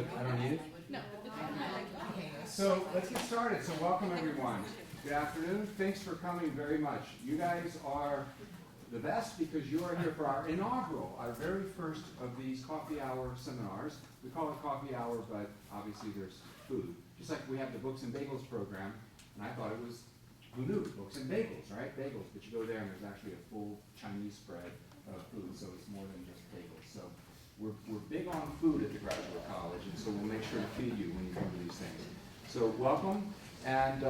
but I don't need it? No. So let's get started. So welcome everyone. Good afternoon. Thanks for coming very much. You guys are the best because you are here for our inaugural, our very first of these coffee hour seminars. We call it coffee hour, but obviously there's food. Just like we have the Books and Bagels program, and I thought it was, who knew? Books and Bagels, right? Bagels, but you go there and there's actually a full Chinese spread of food, so it's more than just bagels. So we're big on food at the Graduate College, and so we'll make sure to feed you when you come to these things. So welcome, and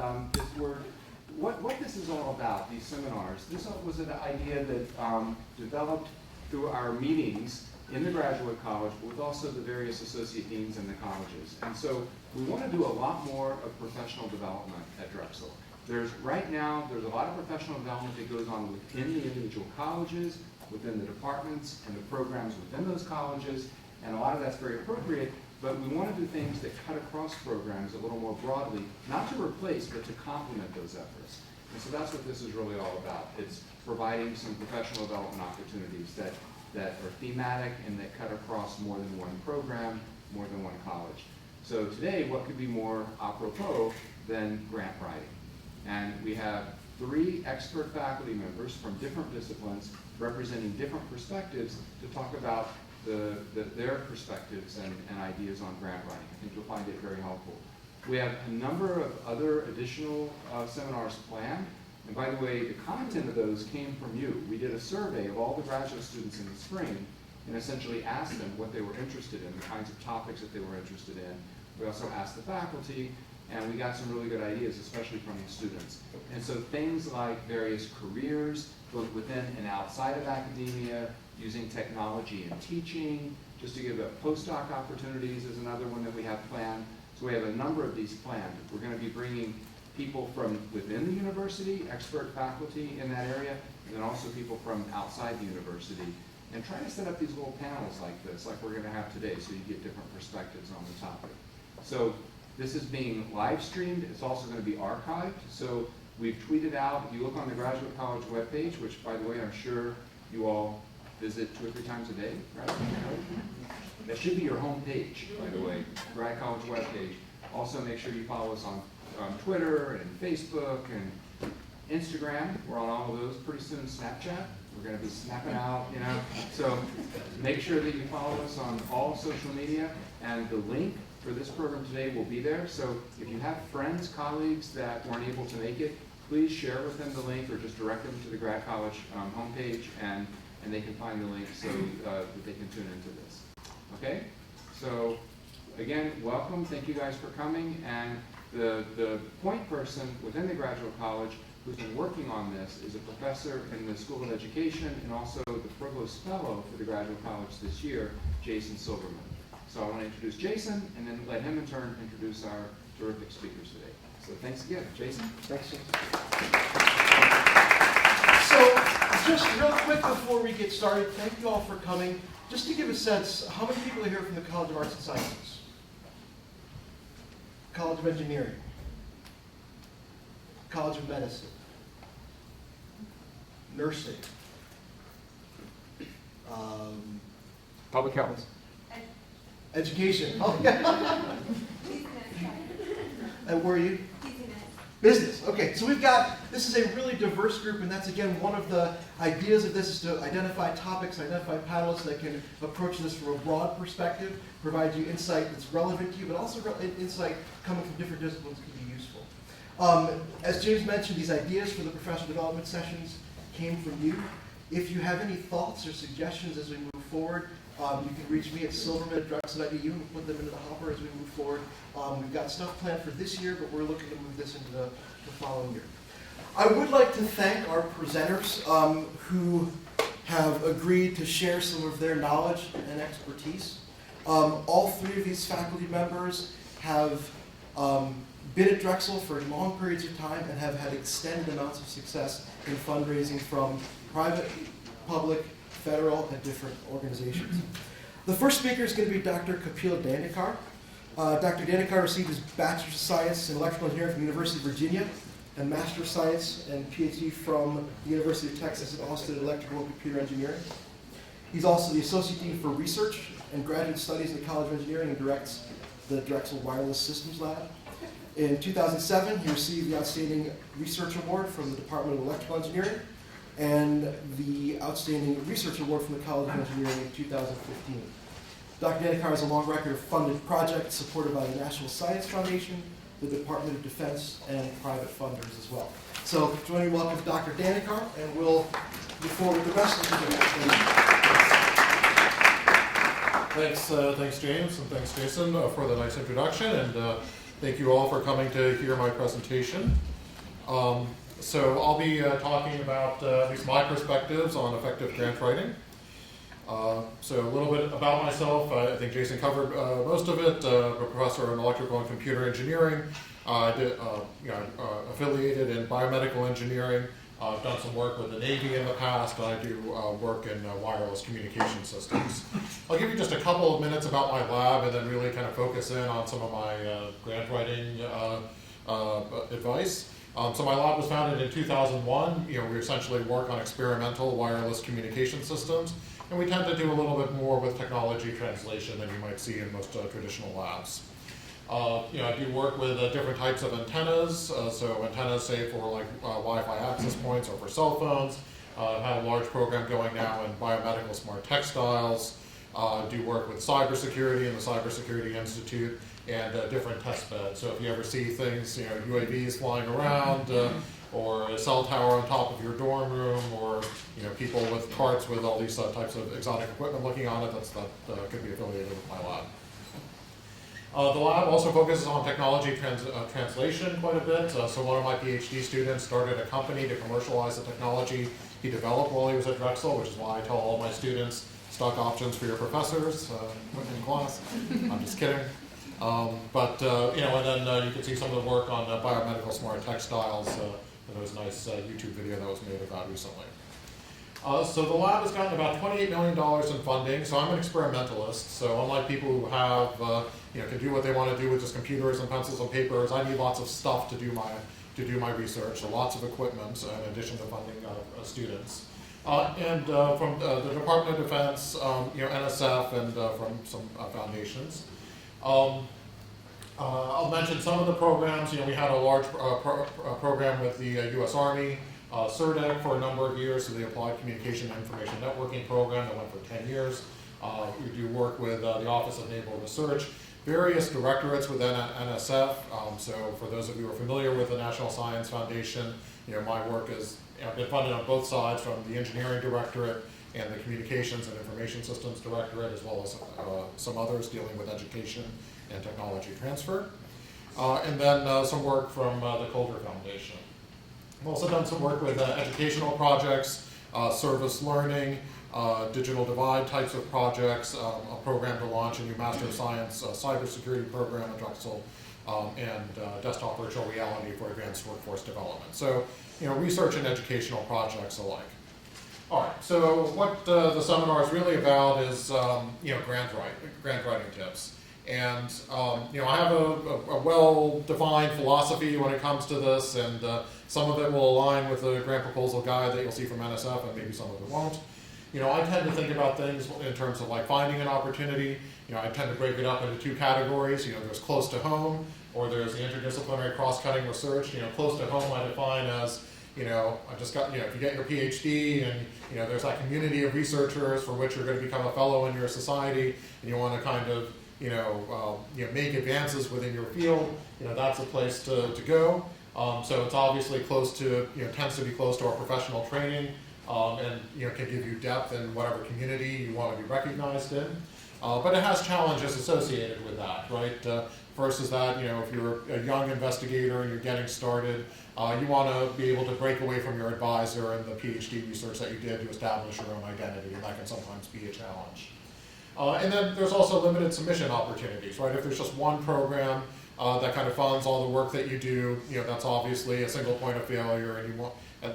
what this is all about, these seminars, this was an idea that developed through our meetings in the Graduate College, but with also the various associate deans in the colleges. And so we want to do a lot more of professional development at Drexel. Right now, there's a lot of professional development that goes on within the individual colleges, within the departments and the programs within those colleges, and a lot of that's very appropriate, but we want to do things that cut across programs a little more broadly, not to replace, but to complement those efforts. And so that's what this is really all about. It's providing some professional development opportunities that are thematic and that cut across more than one program, more than one college. So today, what could be more apropos than grant writing? And we have 3 expert faculty members from different disciplines representing different perspectives to talk about their perspectives and ideas on grant writing. I think you'll find it very helpful. We have a number of other additional seminars planned. And by the way, the content of those came from you. We did a survey of all the graduate students in the spring and essentially asked them what they were interested in, the kinds of topics that they were interested in. We also asked the faculty, and we got some really good ideas, especially from the students. And so things like various careers, both within and outside of academia, using technology in teaching, just to give postdoc opportunities is another one that we have planned. So we have a number of these planned. We're going to be bringing people from within the university, expert faculty in that area, and then also people from outside the university, and trying to set up these little panels like this, like we're going to have today, so you get different perspectives on the topic. So this is being live streamed. It's also going to be archived. So we've tweeted out, if you look on the Graduate College webpage, which by the way, I'm sure you all visit 2 or 3 times a day, right? That should be your home page, by the way, Grad College webpage. Also make sure you follow us on Twitter and Facebook and Instagram. We're on all of those. Pretty soon Snapchat. We're going to be snapping out, you know. So make sure that you follow us on all social media, and the link for this program today will be there. So if you have friends, colleagues that weren't able to make it, please share with them the link or just direct them to the Grad College homepage, and they can find the link so that they can tune into this. Okay? So again, welcome. Thank you guys for coming. And the point person within the Graduate College who's been working on this is a professor in the School of Education and also the Provost Fellow for the Graduate College this year, Jason Silverman. So I want to introduce Jason and then let him in turn introduce our terrific speakers today. So thanks again, Jason. Thanks, Jason. So just real quick before we get started, thank you all for coming. Just to give a sense, how many people are here from the College of Arts and Sciences? College of Engineering? College of Medicine? Nursing? Public health. Education. Oh, yeah. And where are you? Business. Okay, so this is a really diverse group, and that's again one of the ideas of this is to identify topics, identify panelists that can approach this from a broad perspective, provide you insight that's relevant to you, but also insight coming from different disciplines can be useful. As James mentioned, these ideas for the professional development sessions came from you. If you have any thoughts or suggestions as we move forward, you can reach me at silverman@drexel.edu and put them into the hopper as we move forward. We've got stuff planned for this year, but we're looking to move this into the following year. I would like to thank our presenters who have agreed to share some of their knowledge and expertise. All 3 of these faculty members have been at Drexel for long periods of time and have had extended amounts of success in fundraising from private, public, federal, and different organizations. The first speaker is going to be Dr. Kapil Dandekar. Dr. Dandekar received his Bachelor's of Science in Electrical Engineering from the University of Virginia and Master of Science and PhD from the University of Texas at Austin in Electrical and Computer Engineering. He's also the Associate Dean for Research and Graduate Studies in the College of Engineering and directs the Drexel Wireless Systems Lab. In 2007, he received the Outstanding Research Award from the Department of Electrical Engineering and the Outstanding Research Award from the College of Engineering in 2015. Dr. Danikar has a long record of funded projects supported by the National Science Foundation, the Department of Defense, and private funders as well. So join me in welcome Dr. Danikar, and we'll move forward with the rest of the debate. Thanks James, and thanks Jason for the nice introduction, and thank you all for coming to hear my presentation. So I'll be talking about at least my perspectives on effective grant writing. So a little bit about myself. I think Jason covered most of it. I'm a professor in electrical and computer engineering. Affiliated in biomedical engineering. I've done some work with the Navy in the past, and I do work in wireless communication systems. I'll give you just a couple of minutes about my lab and then really kind of focus in on some of my grant writing advice. So my lab was founded in 2001. We essentially work on experimental wireless communication systems, and we tend to do a little bit more with technology translation than you might see in most traditional labs. I do work with different types of antennas, so antennas, say, for like Wi-Fi access points or for cell phones. I've had a large program going now in biomedical smart textiles. Do work with cybersecurity and the Cybersecurity Institute and different test beds. So if you ever see things, UAVs flying around, or a cell tower on top of your dorm room, or people with carts with all these types of exotic equipment looking on it, that could be affiliated with my lab. The lab also focuses on technology translation quite a bit. So one of my PhD students started a company to commercialize the technology he developed while he was at Drexel, which is why I tell all my students, stock options for your professors in class. I'm just kidding. And then you can see some of the work on biomedical smart textiles. There was a nice YouTube video that was made of that recently. So the lab has gotten about $28 million in funding. So I'm an experimentalist. So unlike people who have, can do what they want to do with just computers and pencils and papers, I need lots of stuff to do my research. So lots of equipment in addition to funding students. From the Department of Defense, NSF, and from some foundations. I'll mention some of the programs. We had a large program with the U.S. Army. CERDEC for a number of years, so the Applied Communication and Information Networking program that went for 10 years. We do work with the Office of Naval Research, various directorates within NSF. So for those of you who are familiar with the National Science Foundation, my work is I've been funded on both sides, from the Engineering Directorate and the Communications and Information Systems Directorate, as well as some others dealing with education and technology transfer. And then some work from the Calder Foundation. I've also done some work with educational projects, service learning, digital divide types of projects, a program to launch a new Master of Science cybersecurity program at Drexel, and desktop virtual reality for advanced workforce development. So, research and educational projects alike. All right, so what the seminar is really about is, grant writing tips. And I have a well-defined philosophy when it comes to this, and some of it will align with the grant proposal guide that you'll see from NSF, and maybe some of it won't. I tend to think about things in terms of like finding an opportunity. I tend to break it up into two categories. There's close to home, or there's the interdisciplinary cross-cutting research. Close to home I define as, I just got, if you get your PhD and, there's that community of researchers for which you're going to become a fellow in your society, and you want to kind of make advances within your field, that's a place to go. So it's obviously close to, tends to be close to our professional training, and can give you depth in whatever community you want to be recognized in. But it has challenges associated with that, right? First is that, if you're a young investigator and you're getting started, you want to be able to break away from your advisor and the PhD research that you did to establish your own identity, and that can sometimes be a challenge. And then there's also limited submission opportunities, right? If there's just one program that kind of funds all the work that you do, that's obviously a single point of failure, and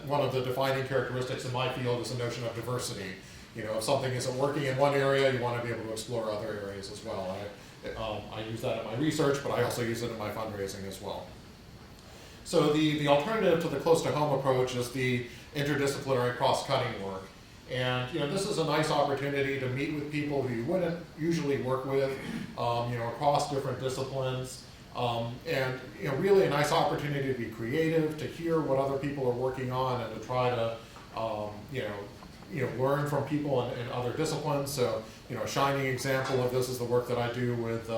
one of the defining characteristics in my field is the notion of diversity. If something isn't working in one area, you want to be able to explore other areas as well. I use that in my research, but I also use it in my fundraising as well. So the alternative to the close-to-home approach is the interdisciplinary cross-cutting work. And this is a nice opportunity to meet with people who you wouldn't usually work with, across different disciplines. And really a nice opportunity to be creative, to hear what other people are working on, and to try to learn from people in other disciplines. So a shining example of this is the work that I do with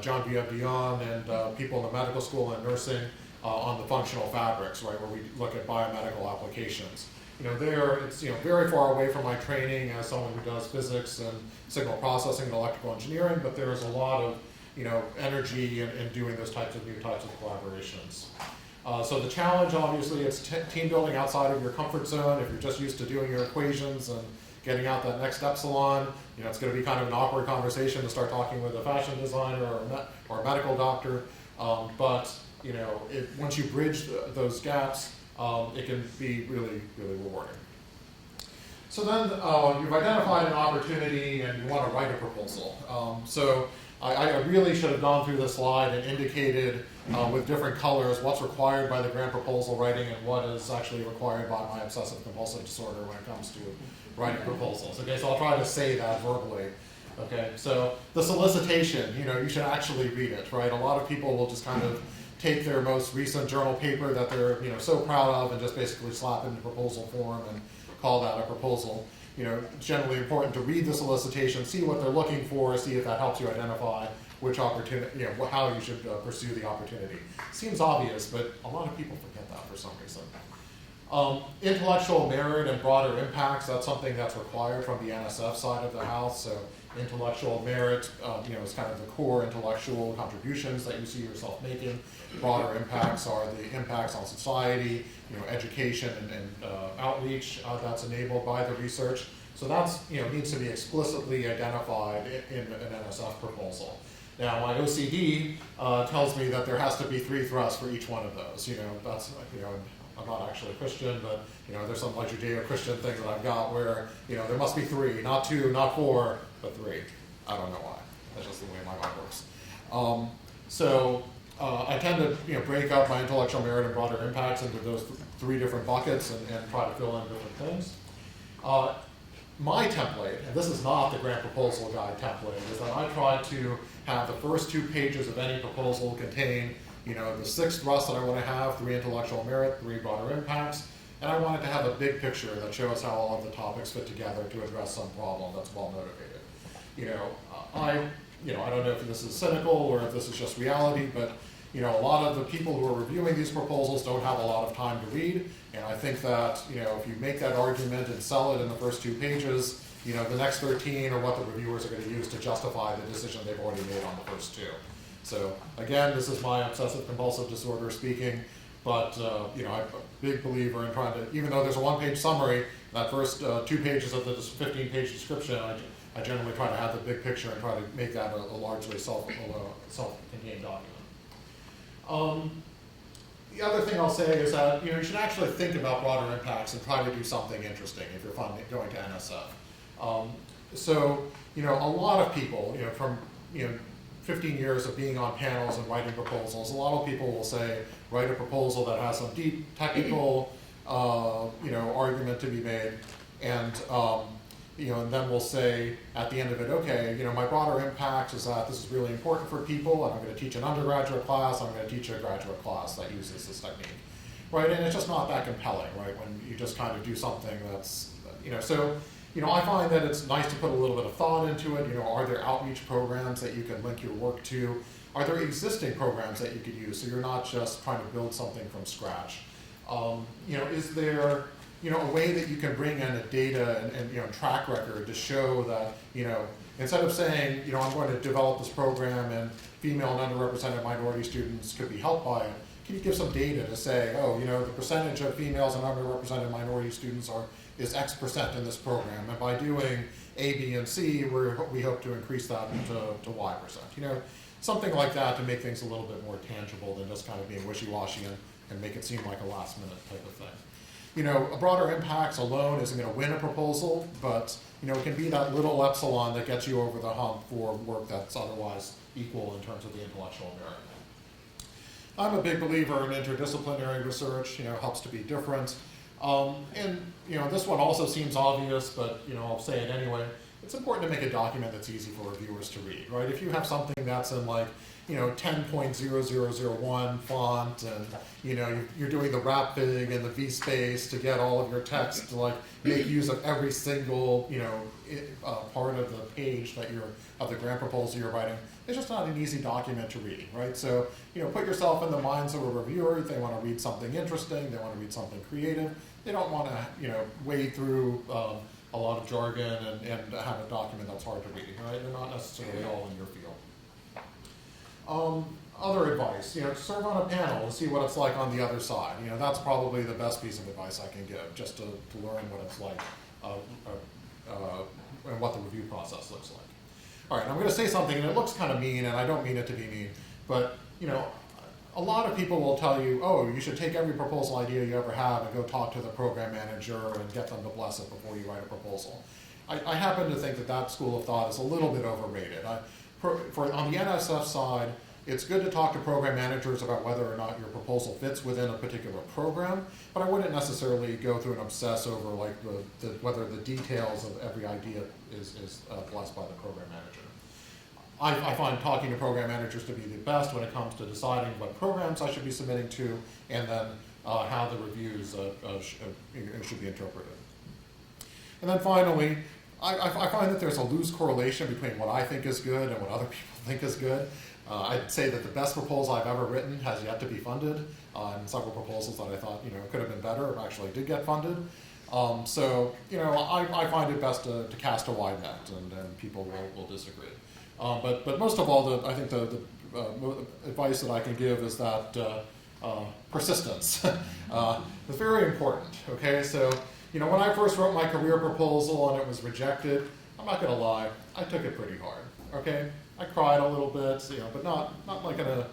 John B. Dion and people in the medical school and nursing on the functional fabrics, right, where we look at biomedical applications. There it's very far away from my training as someone who does physics and signal processing and electrical engineering, but there's a lot of energy in doing those new types of collaborations. So the challenge, obviously, it's team building outside of your comfort zone. If you're just used to doing your equations and getting out that next epsilon, it's going to be kind of an awkward conversation to start talking with a fashion designer or a medical doctor. But once you bridge those gaps, it can be really, really rewarding. So then you've identified an opportunity and you want to write a proposal. So I really should have gone through this slide and indicated with different colors what's required by the grant proposal writing and what is actually required by my obsessive compulsive disorder when it comes to writing proposals. Okay, so I'll try to say that verbally. Okay, so the solicitation, you should actually read it, right? A lot of people will just kind of take their most recent journal paper that they're so proud of and just basically slap it into proposal form and call that a proposal. It's generally important to read the solicitation, see what they're looking for, see if that helps you identify which opportunity, how you should pursue the opportunity. Seems obvious, but a lot of people forget that for some reason. Intellectual merit and broader impacts, that's something that's required from the NSF side of the house. So intellectual merit, is kind of the core intellectual contributions that you see yourself making. Broader impacts are the impacts on society, education and outreach that's enabled by the research. So that's, needs to be explicitly identified in an NSF proposal. Now, my OCD tells me that there has to be 3 thrusts for each one of those. That's, I'm not actually a Christian, but, there's some like Judeo-Christian thing that I've got where, there must be 3, not 2, not 4, but 3. I don't know why. That's just the way my mind works. I tend to, break up my intellectual merit and broader impacts into those 3 different buckets and try to fill in different things. My template, and this is not the grant proposal guide template, is that I try to have the first 2 pages of any proposal contain, the 6 thrusts that I want to have, 3 intellectual merit, 3 broader impacts, and I want it to have a big picture that shows how all of the topics fit together to address some problem that's well motivated. I don't know if this is cynical or if this is just reality, but a lot of the people who are reviewing these proposals don't have a lot of time to read, and I think that, if you make that argument and sell it in the first 2 pages, the next 13 are what the reviewers are going to use to justify the decision they've already made on the first 2. So again, this is my obsessive compulsive disorder speaking, but I'm a big believer in trying to, even though there's a 1-page summary, that first 2 pages of the 15-page description, I generally try to have the big picture and try to make that a largely self-contained document. The other thing I'll say is that you should actually think about broader impacts and try to do something interesting if you're going to NSF. A lot of people, from 15 years of being on panels and writing proposals, a lot of people will say, write a proposal that has some deep technical, argument to be made, and and then we'll say at the end of it, okay, my broader impact is that this is really important for people, and I'm going to teach an undergraduate class, I'm going to teach a graduate class that uses this technique, right? And it's just not that compelling, right? When you just kind of do something that's, I find that it's nice to put a little bit of thought into it. Are there outreach programs that you can link your work to? Are there existing programs that you could use so you're not just trying to build something from scratch? Is there a way that you can bring in a data and track record to show that, instead of saying, I'm going to develop this program and female and underrepresented minority students could be helped by it, can you give some data to say, the percentage of females and underrepresented minority students is X% in this program, and by doing A, B, and C, we hope to increase that to Y%. Something like that to make things a little bit more tangible than just kind of being wishy-washy and make it seem like a last-minute type of thing. A broader impacts alone isn't going to win a proposal, but it can be that little epsilon that gets you over the hump for work that's otherwise equal in terms of the intellectual merit. I'm a big believer in interdisciplinary research. Helps to be different. And this one also seems obvious, but I'll say it anyway. It's important to make a document that's easy for reviewers to read, right? If you have something that's in 10.0001 font, and you're doing the wrap big and the V space to get all of your text to make use of every single part of the page of the grant proposal you're writing, it's just not an easy document to read, right? So put yourself in the minds of a reviewer. They want to read something interesting. They want to read something creative. They don't want to wade through a lot of jargon and have a document that's hard to read, right? They're not necessarily all in your field. Other advice, serve on a panel and see what it's like on the other side. That's probably the best piece of advice I can give, just to learn what it's like and what the review process looks like. All right, I'm going to say something, and it looks kind of mean, and I don't mean it to be mean, but a lot of people will tell you, oh, you should take every proposal idea you ever have and go talk to the program manager and get them to bless it before you write a proposal. I happen to think that school of thought is a little bit overrated. On the NSF side, it's good to talk to program managers about whether or not your proposal fits within a particular program, but I wouldn't necessarily go through and obsess over whether the details of every idea is blessed by the program manager. I find talking to program managers to be the best when it comes to deciding what programs I should be submitting to, and then how the reviews should be interpreted. And then finally, I find that there's a loose correlation between what I think is good and what other people think is good. I'd say that the best proposal I've ever written has yet to be funded, and several proposals that I thought could have been better actually did get funded. So I find it best to cast a wide net, and people will disagree. But most of all, I think the advice that I can give is that persistence is very important. Okay, so when I first wrote my career proposal and it was rejected, I'm not going to lie, I took it pretty hard. Okay, I cried a little bit, but not like in a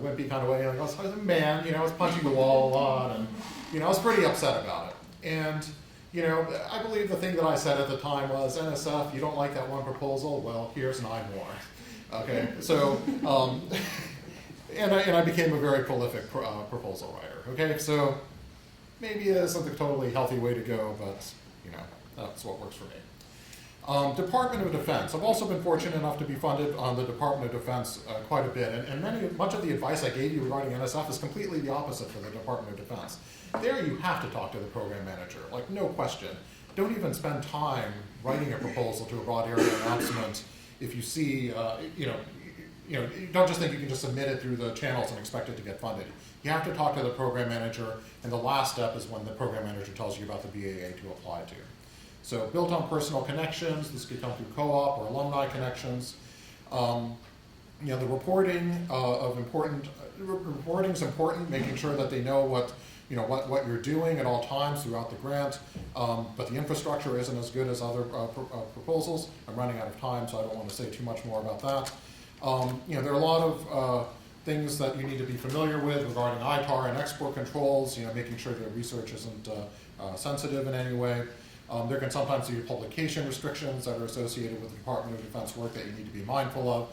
wimpy kind of way. I was a man, I was punching the wall a lot, and I was pretty upset about it. And I believe the thing that I said at the time was, NSF, you don't like that one proposal? Well, here's 9 more. Okay, so, and I became a very prolific proposal writer. Okay, so maybe it isn't the totally healthy way to go, but, that's what works for me. Department of Defense. I've also been fortunate enough to be funded on the Department of Defense quite a bit, and much of the advice I gave you regarding NSF is completely the opposite for the Department of Defense. There you have to talk to the program manager, no question. Don't even spend time writing a proposal to a broad area announcement if you see, don't just think you can just submit it through the channels and expect it to get funded. You have to talk to the program manager, and the last step is when the program manager tells you about the BAA to apply to. So built on personal connections, this could come through co-op or alumni connections. The reporting reporting's important, making sure that they know what you're doing at all times throughout the grant, but the infrastructure isn't as good as other proposals. I'm running out of time, so I don't want to say too much more about that. There are a lot of things that you need to be familiar with regarding ITAR and export controls, making sure that research isn't sensitive in any way. There can sometimes be publication restrictions that are associated with the Department of Defense work that you need to be mindful of.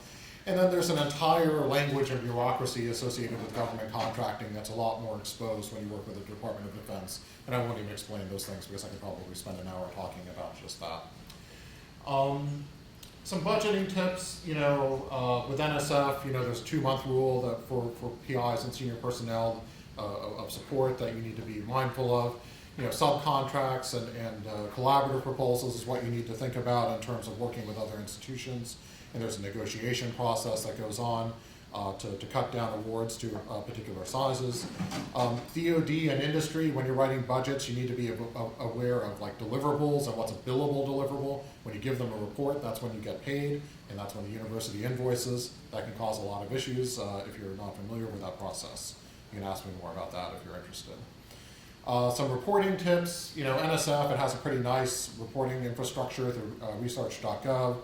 And then there's an entire language of bureaucracy associated with government contracting that's a lot more exposed when you work with the Department of Defense. And I won't even explain those things because I could probably spend an hour talking about just that. Some budgeting tips, with NSF, there's a 2-month rule that for PIs and senior personnel of support that you need to be mindful of. Subcontracts and collaborative proposals is what you need to think about in terms of working with other institutions. And there's a negotiation process that goes on to cut down awards to particular sizes. DoD and industry, when you're writing budgets, you need to be aware of deliverables and what's a billable deliverable. When you give them a report, that's when you get paid, and that's when the university invoices. That can cause a lot of issues if you're not familiar with that process. You can ask me more about that if you're interested. Some reporting tips, NSF, it has a pretty nice reporting infrastructure through research.gov.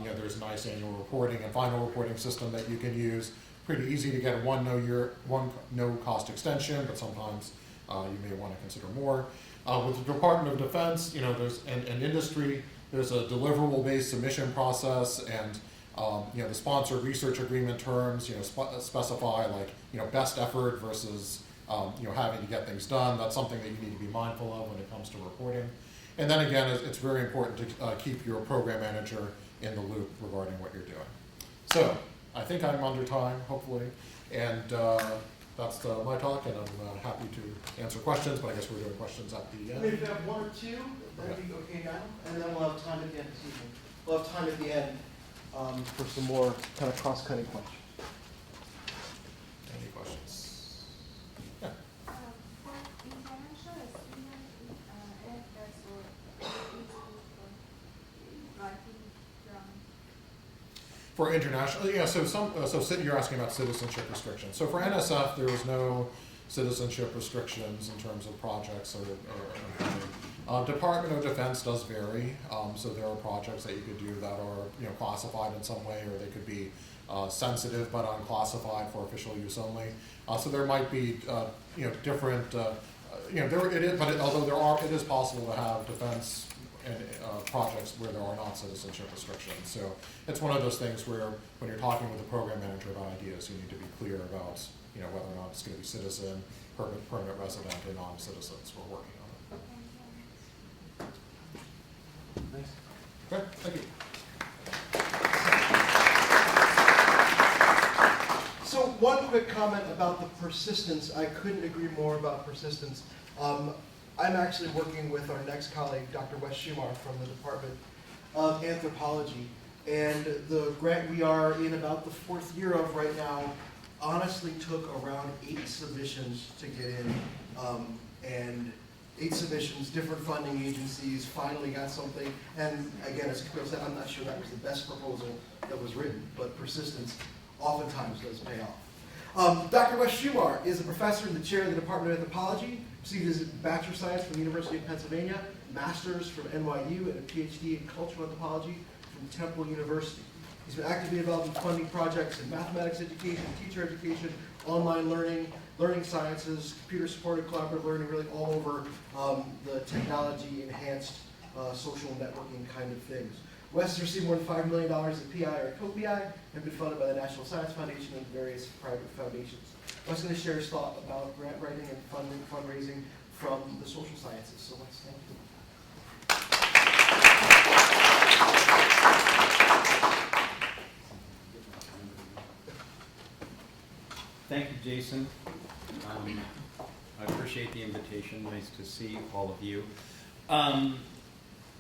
There's a nice annual reporting and final reporting system that you can use. Pretty easy to get a one no cost extension, but sometimes you may want to consider more. With the Department of Defense, there's an industry, there's a deliverable-based submission process, and the sponsored research agreement terms, specify best effort versus having to get things done. That's something that you need to be mindful of when it comes to reporting. And then again, it's very important to keep your program manager in the loop regarding what you're doing. So I think I'm under time, hopefully, and that's my talk, and I'm happy to answer questions, but I guess we're doing questions at the end. Maybe if we have one or two, that'd be okay now, and then we'll have time at the end this evening. We'll have time at the end for some more kind of cross-cutting questions. Any questions? Yeah. For international, yeah, so you're asking about citizenship restrictions. So for NSF, there is no citizenship restrictions in terms of projects or funding. Department of Defense does vary. So there are projects that you could do that are classified in some way, or they could be sensitive but unclassified for official use only. So there might be different although it is possible to have defense and projects where there are not citizenship restrictions. So it's one of those things where when you're talking with the program manager about ideas, you need to be clear about whether or not it's going to be citizen, permanent resident, or non-citizens. We're working on it. Nice. Okay, thank you. So one quick comment about the persistence. I couldn't agree more about persistence. I'm actually working with our next colleague, Dr. Wes Schumar from the Department of Anthropology. And the grant we are in about the 4th year of right now honestly took around 8 submissions to get in. And 8 submissions, different funding agencies, finally got something. And again, as Camille said, I'm not sure that was the best proposal that was written, but persistence oftentimes does pay off. Dr. Wes Schumar is a professor and the chair of the Department of Anthropology, received his Bachelor of Science from the University of Pennsylvania, Master's from NYU, and a PhD in Cultural Anthropology from Temple University. He's been actively involved in funding projects in mathematics education, teacher education, online learning, learning sciences, computer-supported collaborative learning, really all over the technology-enhanced social networking kind of things. Wes has received more than $5 million in PI or co-PI and been funded by the National Science Foundation and various private foundations. Wes is going to share his thought about grant writing and fundraising from the social sciences. So Wes, thank you. Thank you, Jason. I appreciate the invitation. Nice to see all of you.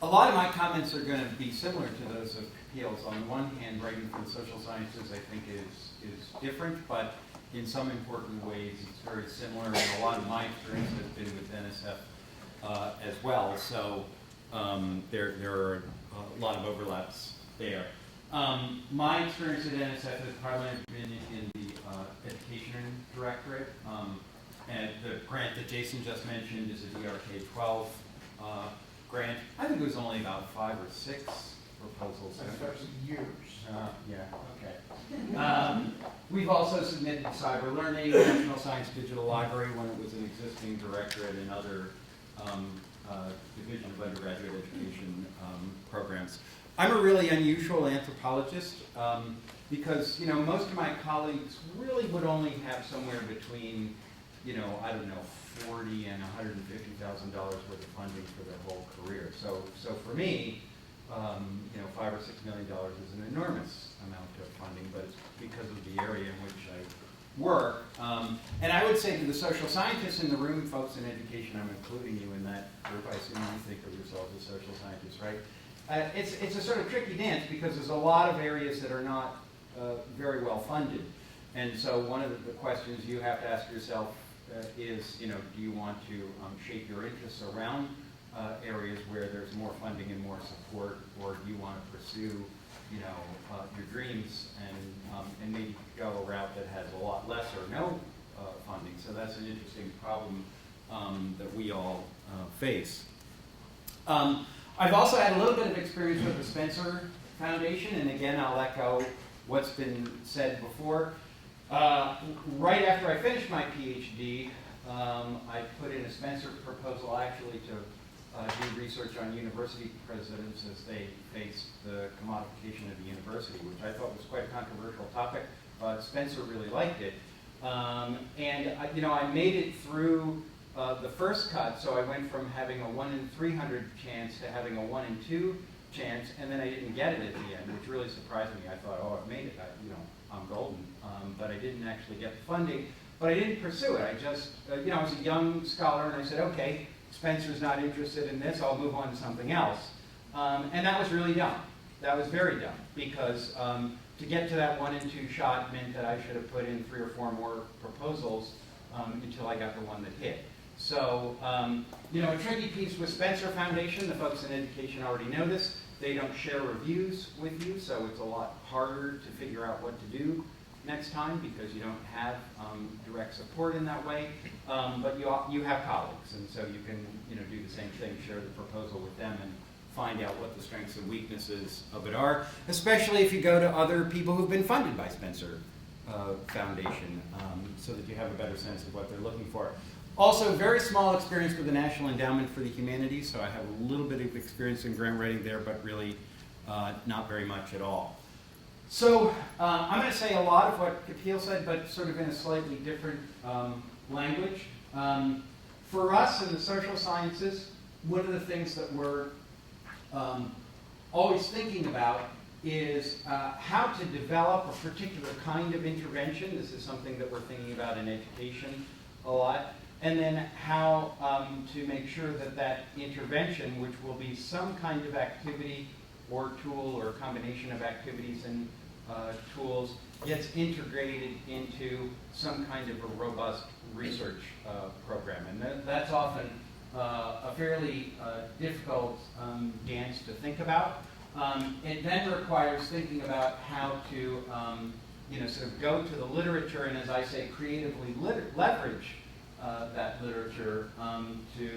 A lot of my comments are going to be similar to those of Camille's. On one hand, writing for the social sciences I think is different, but in some important ways it's very similar, and a lot of my experience has been with NSF as well, so there are a lot of overlaps there. My experience at NSF has primarily been in the Education Directorate, and the grant that Jason just mentioned is a DRK-12 grant. I think it was only about 5 or 6 proposals. That's years. Yeah, okay. We've also submitted cyber learning, National Science Digital Library when it was an existing directorate, and other Division of Undergraduate Education programs. I'm a really unusual anthropologist because most of my colleagues really would only have somewhere between I don't know, $40,000 and $150,000 worth of funding for their whole career. So for me, $5 or $6 million is an enormous amount of funding, but it's because of the area in which I work. And I would say to the social scientists in the room, folks in education, I'm including you in that group. I assume you think of yourselves as social scientists, right? It's a sort of tricky dance because there's a lot of areas that are not very well funded. And so one of the questions you have to ask yourself is, do you want to shape your interests around areas where there's more funding and more support, or do you want to pursue, your dreams and maybe go a route that has a lot less or no funding? So that's an interesting problem that we all face. I've also had a little bit of experience with the Spencer Foundation, and again, I'll echo what's been said before. Right after I finished my PhD, I put in a Spencer proposal actually to do research on university presidents as they faced the commodification of the university, which I thought was quite a controversial topic, but Spencer really liked it. I made it through the first cut, so I went from having a 1 in 300 chance to having a 1 in 2 chance, and then I didn't get it at the end, which really surprised me. I thought, oh, I've made it, I'm golden, but I didn't actually get the funding. But I didn't pursue it. I just, I was a young scholar, and I said, okay, Spencer's not interested in this, I'll move on to something else. And that was really dumb. That was very dumb, because to get to that 1 in 2 shot meant that I should have put in 3 or 4 more proposals until I got the one that hit. So, a tricky piece with Spencer Foundation, the folks in education already know this, they don't share reviews with you, so it's a lot harder to figure out what to do next time because you don't have direct support in that way. But you have colleagues, and so you can do the same thing, share the proposal with them and find out what the strengths and weaknesses of it are, especially if you go to other people who've been funded by Spencer Foundation, so that you have a better sense of what they're looking for. Also, very small experience with the National Endowment for the Humanities, so I have a little bit of experience in grant writing there, but really not very much at all. So I'm going to say a lot of what Kapil said, but sort of in a slightly different language. For us in the social sciences, one of the things that we're always thinking about is how to develop a particular kind of intervention. This is something that we're thinking about in education a lot. And then how to make sure that that intervention, which will be some kind of activity or tool or a combination of activities and tools, gets integrated into some kind of a robust research program. And that's often a fairly difficult dance to think about. It then requires thinking about how to sort of go to the literature and, as I say, creatively leverage that literature to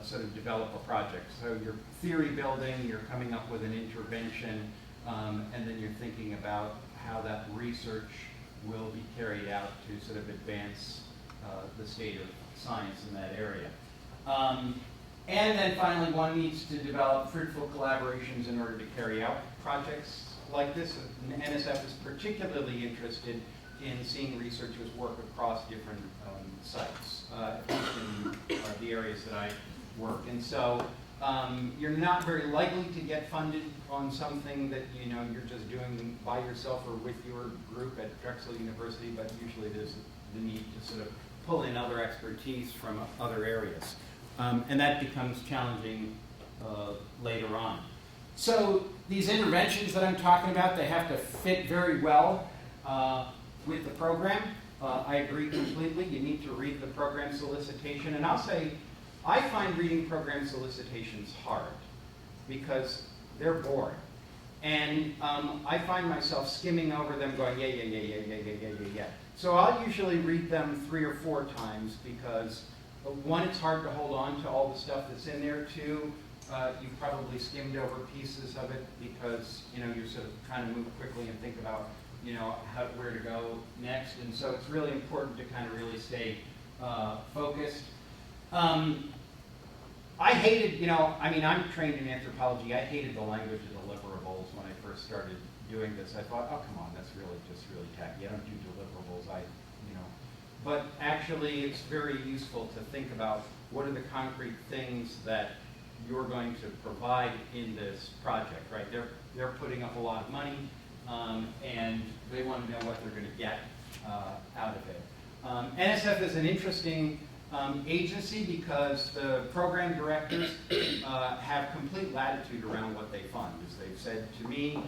sort of develop a project. So you're theory building, you're coming up with an intervention, and then you're thinking about how that research will be carried out to sort of advance the state of science in that area. And then finally, one needs to develop fruitful collaborations in order to carry out projects like this. And NSF is particularly interested in seeing researchers work across different sites, at least in the areas that I work. And so you're not very likely to get funded on something that you're just doing by yourself or with your group at Drexel University, but usually there's the need to sort of pull in other expertise from other areas. And that becomes challenging later on. So these interventions that I'm talking about, they have to fit very well with the program. I agree completely. You need to read the program solicitation. And I'll say, I find reading program solicitations hard because they're boring. And I find myself skimming over them going, yeah. So I'll usually read them 3 or 4 times because, 1, it's hard to hold on to all the stuff that's in there. 2, you've probably skimmed over pieces of it because you sort of kind of move quickly and think about where to go next. And so it's really important to kind of really stay focused. I hated, I'm trained in anthropology. I hated the language of deliverables when I first started doing this. I thought, oh, come on, that's just really tacky. I don't do deliverables. But actually, it's very useful to think about what are the concrete things that you're going to provide in this project, right? They're putting up a lot of money, and they want to know what they're going to get out of it. NSF is an interesting agency because the program directors have complete latitude around what they fund. As they've said to me,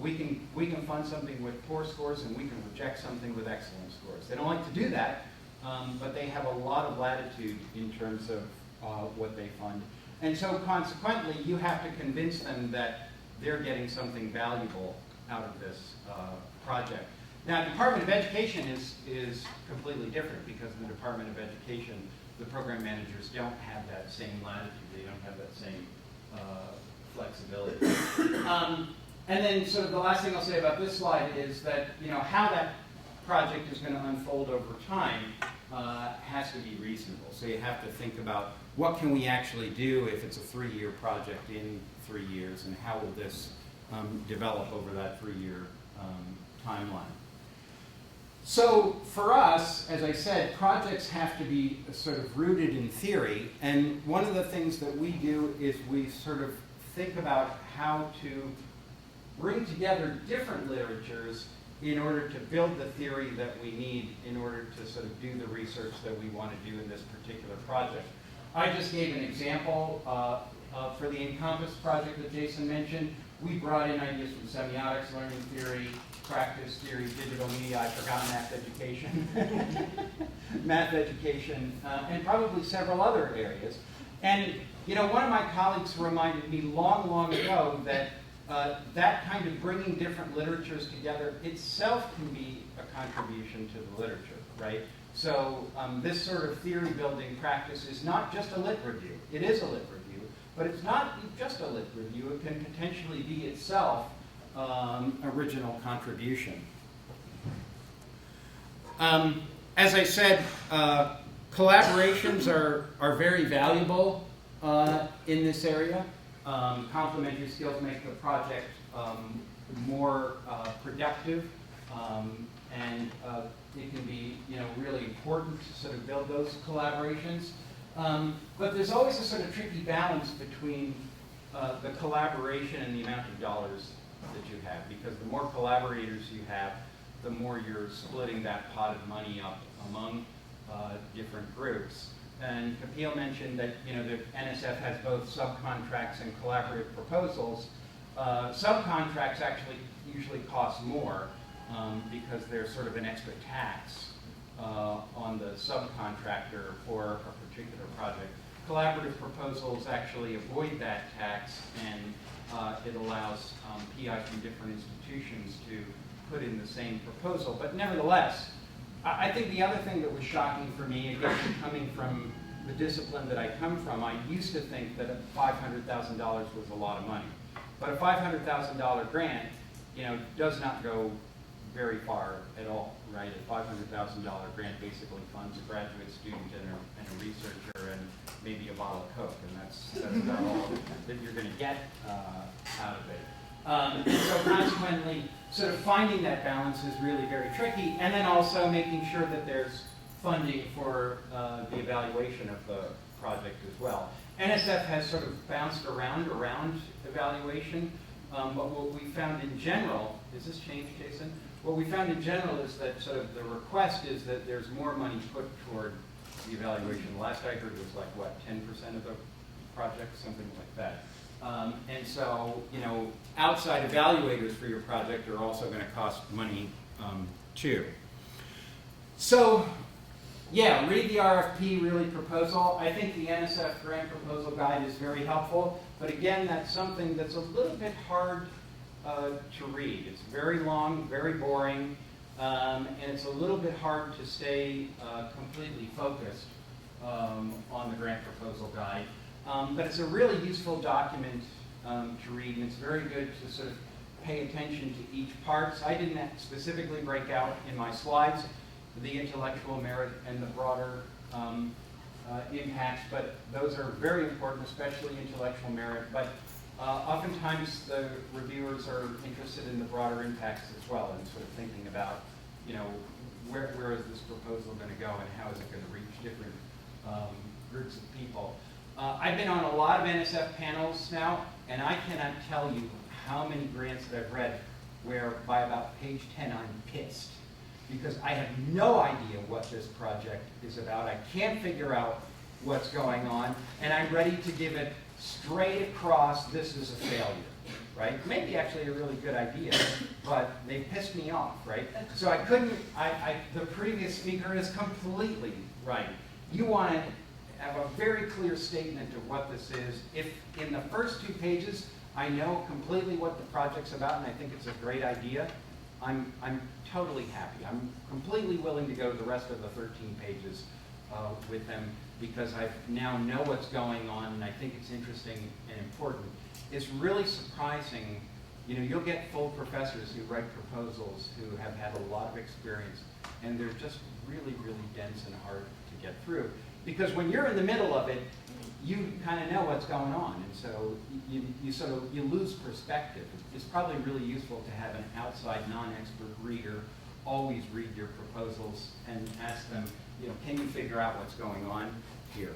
we can fund something with poor scores and we can reject something with excellent scores. They don't like to do that, but they have a lot of latitude in terms of what they fund. And so consequently, you have to convince them that they're getting something valuable out of this project. Now, the Department of Education is completely different because in the Department of Education, the program managers don't have that same latitude. They don't have that same flexibility. And then sort of the last thing I'll say about this slide is that, how that project is going to unfold over time has to be reasonable. So you have to think about what can we actually do if it's a 3-year project in 3 years, and how will this develop over that 3-year timeline. So for us, as I said, projects have to be sort of rooted in theory, and one of the things that we do is we sort of think about how to bring together different literatures in order to build the theory that we need in order to sort of do the research that we want to do in this particular project. I just gave an example for the Encompass project that Jason mentioned. We brought in ideas from semiotics, learning theory, practice theory, digital media, I forgot math education, math education, and probably several other areas. And you know, one of my colleagues reminded me long, long ago that that kind of bringing different literatures together itself can be a contribution to the literature, right? So this sort of theory building practice is not just a lit review. It is a lit review, but it's not just a lit review. It can potentially be itself original contribution. As I said, collaborations are very valuable in this area. Complementary skills make the project more productive, and it can be, you know, really important to sort of build those collaborations. But there's always a sort of tricky balance between the collaboration and the amount of dollars that you have, because the more collaborators you have, the more you're splitting that pot of money up among different groups. And Kapil mentioned that, you know, the NSF has both subcontracts and collaborative proposals. Subcontracts actually usually cost more because there's sort of an extra tax on the subcontractor for a particular project. Collaborative proposals actually avoid that tax, and it allows PIs from different institutions to put in the same proposal. But nevertheless, I think the other thing that was shocking for me, again, coming from the discipline that I come from, I used to think that $500,000 was a lot of money. But a $500,000 grant, you know, does not go very far at all, right? A $500,000 grant basically funds a graduate student and a researcher and maybe a bottle of Coke, and that's about all that you're going to get out of it. So consequently, sort of finding that balance is really very tricky, and then also making sure that there's funding for the evaluation of the project as well. NSF has sort of bounced around evaluation, but what we found in general, is this changed, Jason? What we found in general is that sort of the request is that there's more money put toward the evaluation. Last I heard was like, what, 10% of the project, something like that. And so, you know, outside evaluators for your project are also going to cost money too. So, yeah, read the RFP really proposal. I think the NSF grant proposal guide is very helpful, but again, that's something that's a little bit hard to read. It's very long, very boring, and it's a little bit hard to stay completely focused on the grant proposal guide. But it's a really useful document to read, and it's very good to sort of pay attention to each part. So I didn't specifically break out in my slides the intellectual merit and the broader impacts, but those are very important, especially intellectual merit. But oftentimes the reviewers are interested in the broader impacts as well, and sort of thinking about, you know, where is this proposal going to go and how is it going to reach different groups of people. I've been on a lot of NSF panels now, and I cannot tell you how many grants that I've read where by about page 10 I'm pissed, because I have no idea what this project is about. I can't figure out what's going on, and I'm ready to give it straight across, this is a failure, right? Maybe actually a really good idea, but they pissed me off, right? So I couldn't, the previous speaker is completely right. You want to have a very clear statement of what this is. If in the first 2 pages I know completely what the project's about and I think it's a great idea, I'm totally happy. I'm completely willing to go the rest of the 13 pages with them, because I now know what's going on and I think it's interesting and important. It's really surprising. You know, you'll get full professors who write proposals who have had a lot of experience, and they're just really, really dense and hard to get through. Because when you're in the middle of it, you kind of know what's going on, and so you lose perspective. It's probably really useful to have an outside non-expert reader always read your proposals and ask them, can you figure out what's going on here?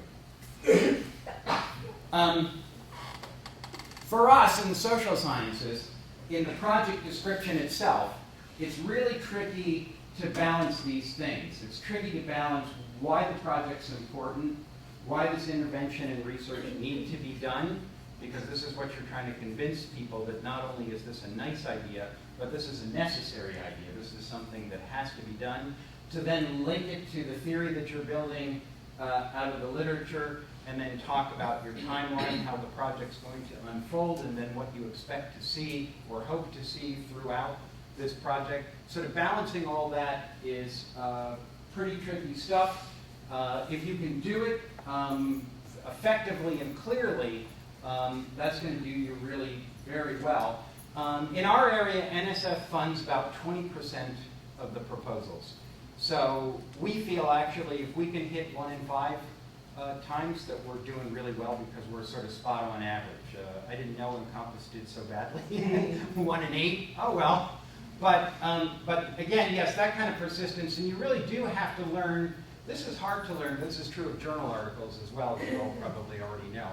For us in the social sciences, in the project description itself, it's really tricky to balance these things. It's tricky to balance why the project's important, why this intervention and research need to be done, because this is what you're trying to convince people that not only is this a nice idea, but this is a necessary idea. This is something that has to be done, to then link it to the theory that you're building out of the literature, and then talk about your timeline, how the project's going to unfold, and then what you expect to see or hope to see throughout this project. Sort of balancing all that is pretty tricky stuff. If you can do it effectively and clearly, that's going to do you really very well. In our area, NSF funds about 20% of the proposals. So we feel actually if we can hit 1 in 5 times that we're doing really well because we're sort of spot on average. I didn't know Encompass did so badly. 1 in 8, oh well. But again, yes, that kind of persistence, and you really do have to learn. This is hard to learn. This is true of journal articles as well, as you all probably already know.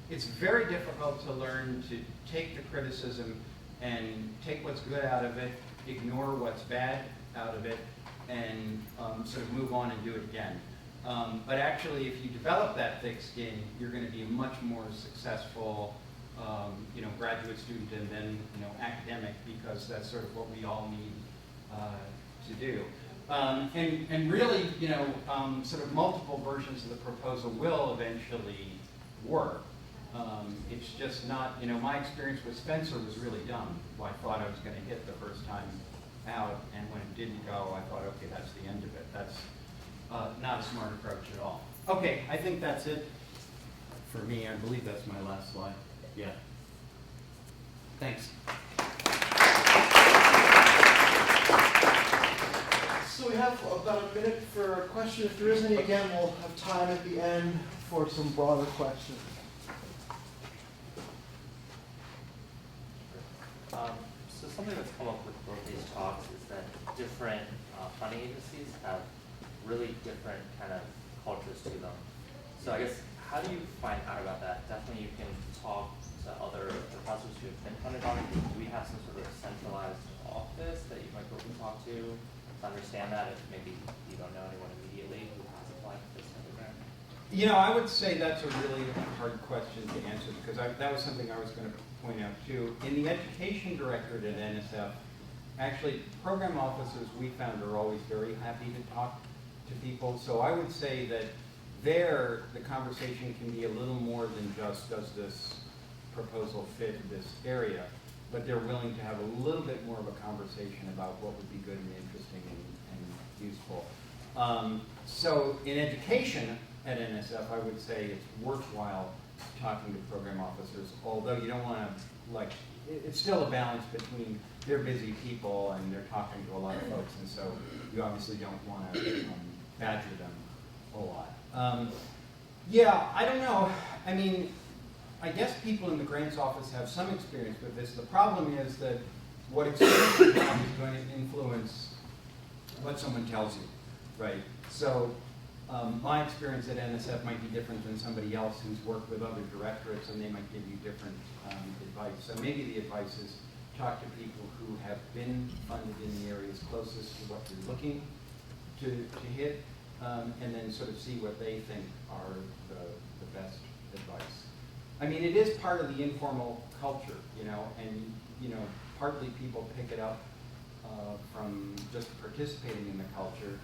It's very difficult to learn to take the criticism and take what's good out of it, ignore what's bad out of it, and sort of move on and do it again. But actually, if you develop that thick skin, you're going to be a much more successful graduate student and then academic, because that's sort of what we all need to do. And really, sort of multiple versions of the proposal will eventually work. It's just not, my experience with Spencer was really dumb. I thought I was going to hit the first time out, and when it didn't go, I thought, okay, that's the end of it. That's not a smart approach at all. Okay, I think that's it for me. I believe that's my last slide. Yeah. Thanks. So we have about a minute for a question. If there is any, again, we'll have time at the end for some broader questions. So something that's come up with both these talks is that different funding agencies have really different kind of cultures to them. So I guess, how do you find out about that? Definitely you can talk to other professors who have been funded on it. Do we have some sort of centralized office that you might go and talk to understand that if maybe you don't know anyone immediately who has applied for this program? I would say that's a really hard question to answer, because that was something I was going to point out too. In the education directorate at NSF, actually program officers we found are always very happy to talk to people. So I would say that there the conversation can be a little more than just, does this proposal fit this area? But they're willing to have a little bit more of a conversation about what would be good and interesting and useful. So in education at NSF, I would say it's worthwhile talking to program officers, although you don't want to, it's still a balance between they're busy people and they're talking to a lot of folks, and so you obviously don't want to badger them a lot. Yeah, I don't know. I mean, I guess people in the grants office have some experience with this. The problem is that what experience you have is going to influence what someone tells you, right? So my experience at NSF might be different than somebody else who's worked with other directorates, and they might give you different advice. So maybe the advice is talk to people who have been funded in the areas closest to what you're looking to hit, and then sort of see what they think are the best advice. I mean, it is part of the informal culture, and partly people pick it up from just participating in the culture.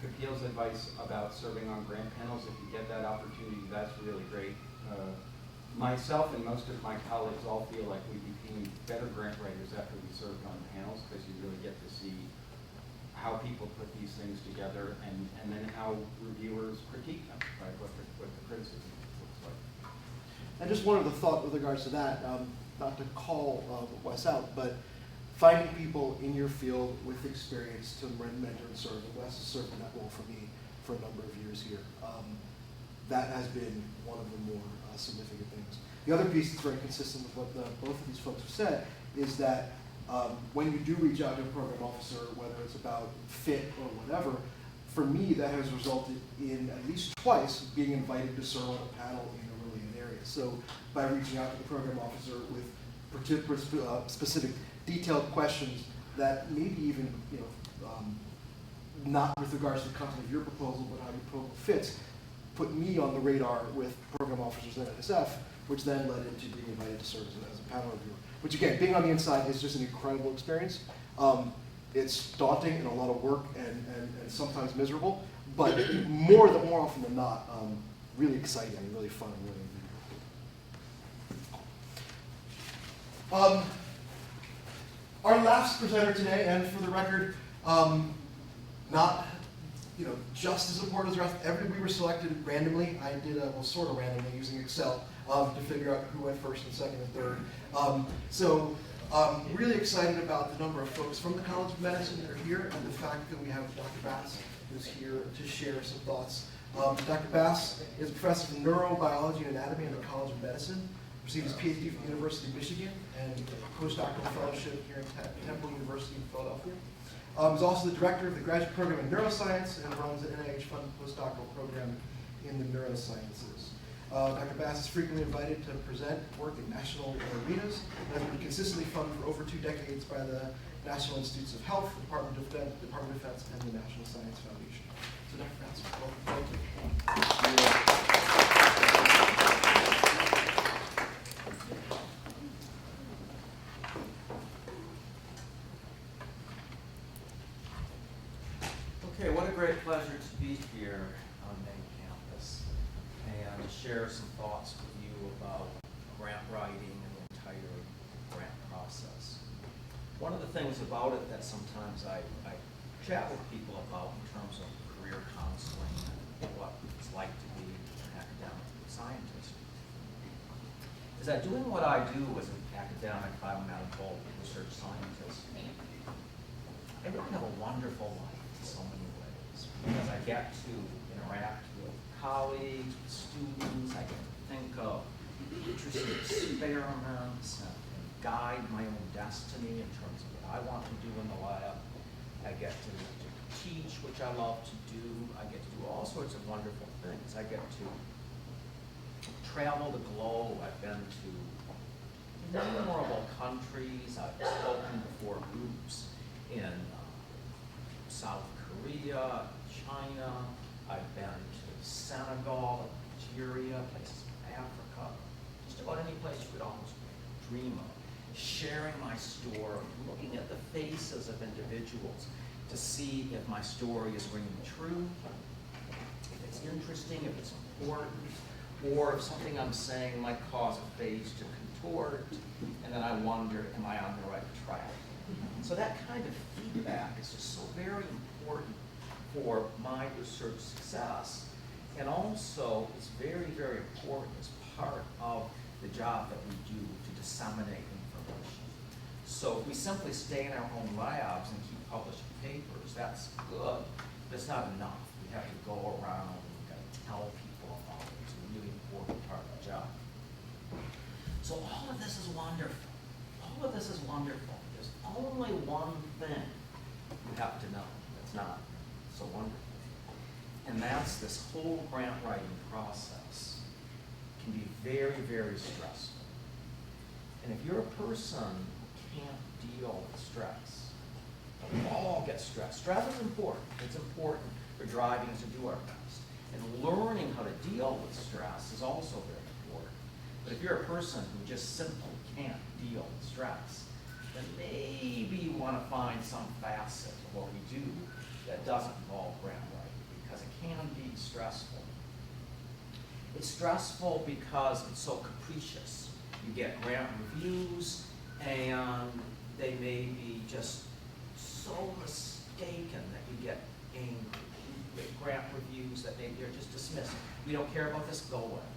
Kapil's advice about serving on grant panels, if you get that opportunity, that's really great. Myself and most of my colleagues all feel like we became better grant writers after we served on panels, because you really get to see how people put these things together, and then how reviewers critique them, right? What the criticism looks like. And just one other thought with regards to that, not to call Wes out, but finding people in your field with experience to mentor and serve. And Wes has served in that role for me for a number of years here. That has been one of the more significant things. The other piece that's very consistent with what both of these folks have said is that when you do reach out to a program officer, whether it's about fit or whatever, for me, that has resulted in at least twice being invited to serve on a panel in a related area. So by reaching out to the program officer with particular, specific, detailed questions that maybe even, not with regards to the content of your proposal, but how your proposal fits, put me on the radar with program officers at NSF, which then led into being invited to serve as a panel reviewer. Which again, being on the inside is just an incredible experience. It's daunting and a lot of work and sometimes miserable, but more often than not, really exciting and really fun and really. Our last presenter today, and for the record, not just as important as the rest. We were selected randomly. I did sort of randomly using Excel to figure out who went first and second and third. So really excited about the number of folks from the College of Medicine that are here, and the fact that we have Dr. Bass who's here to share some thoughts. Dr. Bass is a professor of neurobiology and anatomy in the College of Medicine. Received his PhD from the University of Michigan and a postdoctoral fellowship here at Temple University in Philadelphia. He's also the director of the graduate program in neuroscience and runs an NIH-funded postdoctoral program in the neurosciences. Dr. Bass is frequently invited to present work in national arenas and has been consistently funded for over 2 decades by the National Institutes of Health, the Department of Defense, and the National Science Foundation. So Dr. Bass, welcome. Okay, what a great pleasure to be here on main campus and share some thoughts with you about grant writing and the entire grant process. One of the things about it that sometimes I chat with people about in terms of career counseling and what it's like to be an academic scientist is that doing what I do as an academic biomedical research scientist, I really have a wonderful life in so many ways because I get to interact with colleagues, with students, I get to think of interesting experiments and guide my own destiny in terms of what I want to do in the lab. I get to teach, which I love to do. I get to do all sorts of wonderful things. I get to travel the globe. I've been to innumerable countries. I've spoken before groups in South Korea, China. I've been to Senegal, Nigeria, places in Africa, just about any place you could almost dream of. Sharing my story, looking at the faces of individuals to see if my story is ringing true, if it's interesting, if it's important, or if something I'm saying might cause a face to contort, and then I wonder, am I on the right track? So that kind of feedback is just so very important for my research success, and also it's very, very important as part of the job that we do to disseminate information. So if we simply stay in our own labs and keep publishing papers, that's good, but it's not enough. We have to go around and we've got to tell people about it. It's a really important part of the job. So all of this is wonderful. All of this is wonderful. There's only one thing you have to know that's not so wonderful. And that's this whole grant writing process can be very, very stressful. And if you're a person who can't deal with stress, we all get stressed. Stress is important. It's important for driving us to do our best. And learning how to deal with stress is also very important. But if you're a person who just simply can't deal with stress, then maybe you want to find some facet of what we do that doesn't involve grant writing, because it can be stressful. It's stressful because it's so capricious. You get grant reviews, and they may be just so mistaken that you get angry. You get grant reviews that maybe are just dismissed. We don't care about this, go away.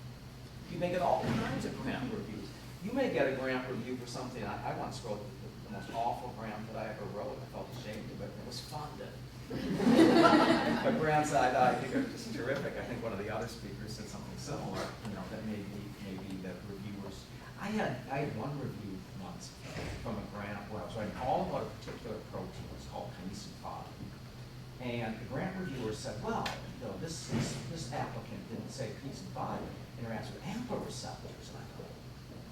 You may get all kinds of grant reviews. You may get a grant review for something. I once wrote the most awful grant that I ever wrote. I felt ashamed of it, and it was funded. My grants, I think are just terrific. I think one of the other speakers said something similar, that maybe the reviewers. I had one review once from a grant where I was writing all And the grant reviewer said, well, you know, this applicant didn't say P5 interacts with AMPA receptors. And I thought,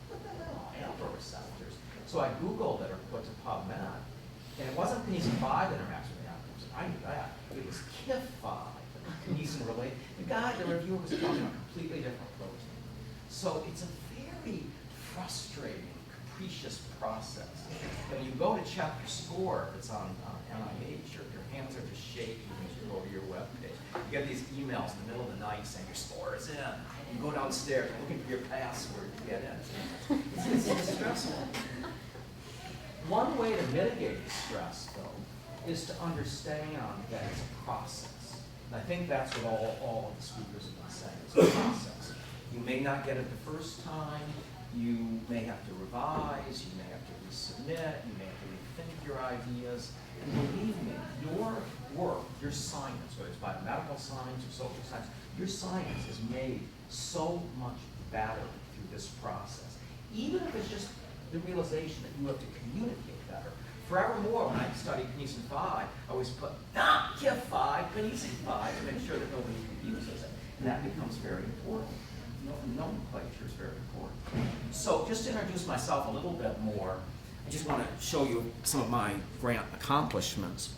what the hell, AMPA receptors? So I Googled it or put to PubMed, and it wasn't P5 that interacts with AMPA. I knew that. It was KIF5, kinesin related. The reviewer was talking about a completely different protein. So it's a very frustrating, capricious process. When you go to check your score, if it's on NIH, your hands are just shaking as you go to your webpage. You get these emails in the middle of the night saying your score is in. You go downstairs looking for your password to get in. It's stressful. One way to mitigate the stress, though, is to understand that it's a process. And I think that's what all of the speakers have been saying. It's a process. You may not get it the first time. You may have to revise. You may have to resubmit. You may have to rethink your ideas. And believe me, your work, your science, whether it's biomedical science or social science, your science is made so much better through this process. Even if it's just the realization that you have to communicate better. Forevermore, when I studied kinesin 5, I always put KIF5, kinesin 5 to make sure that nobody confuses it. And that becomes very important. Nomenclature is very important. So just to introduce myself a little bit more, I just want to show you some of my grant accomplishments.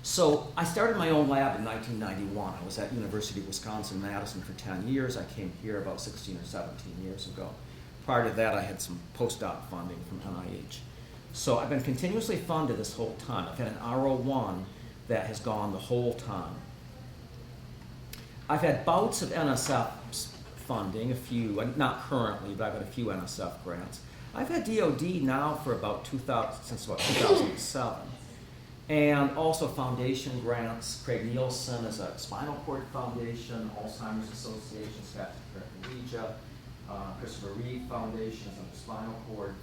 So I started my own lab in 1991. I was at University of Wisconsin-Madison for 10 years. I came here about 16 or 17 years ago. Prior to that, I had some postdoc funding from NIH. So I've been continuously funded this whole time. I've had an R01 that has gone the whole time. I've had bouts of NSF funding, a few, not currently, but I've had a few NSF grants. I've had DOD now for since about 2007. And also foundation grants. Craig Nielsen is a spinal cord foundation, Alzheimer's Association, Regia, Christopher Reeve Foundation is on the spinal cord.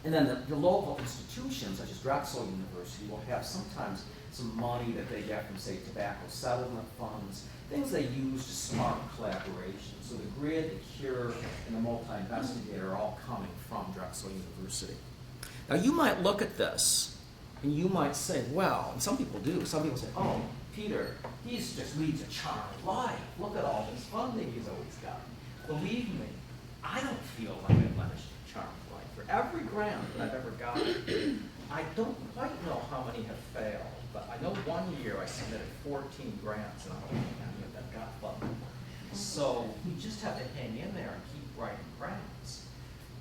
And then the local institutions, such as Drexel University, will have sometimes some money that they get from, say, tobacco settlement funds, things they use to spark collaboration. So the GRID, the CURE, and the multi-investigator are all coming from Drexel University. Now you might look at this, and you might say, well, and some people do, some people say, oh, Peter, he just leads a charmed life. Look at all this funding he's always got. Believe me, I don't feel like I've led a charmed life. For every grant that I've ever gotten, I don't quite know how many have failed, but I know one year I submitted 14 grants and I don't think any of them got funded. So you just have to hang in there and keep writing grants.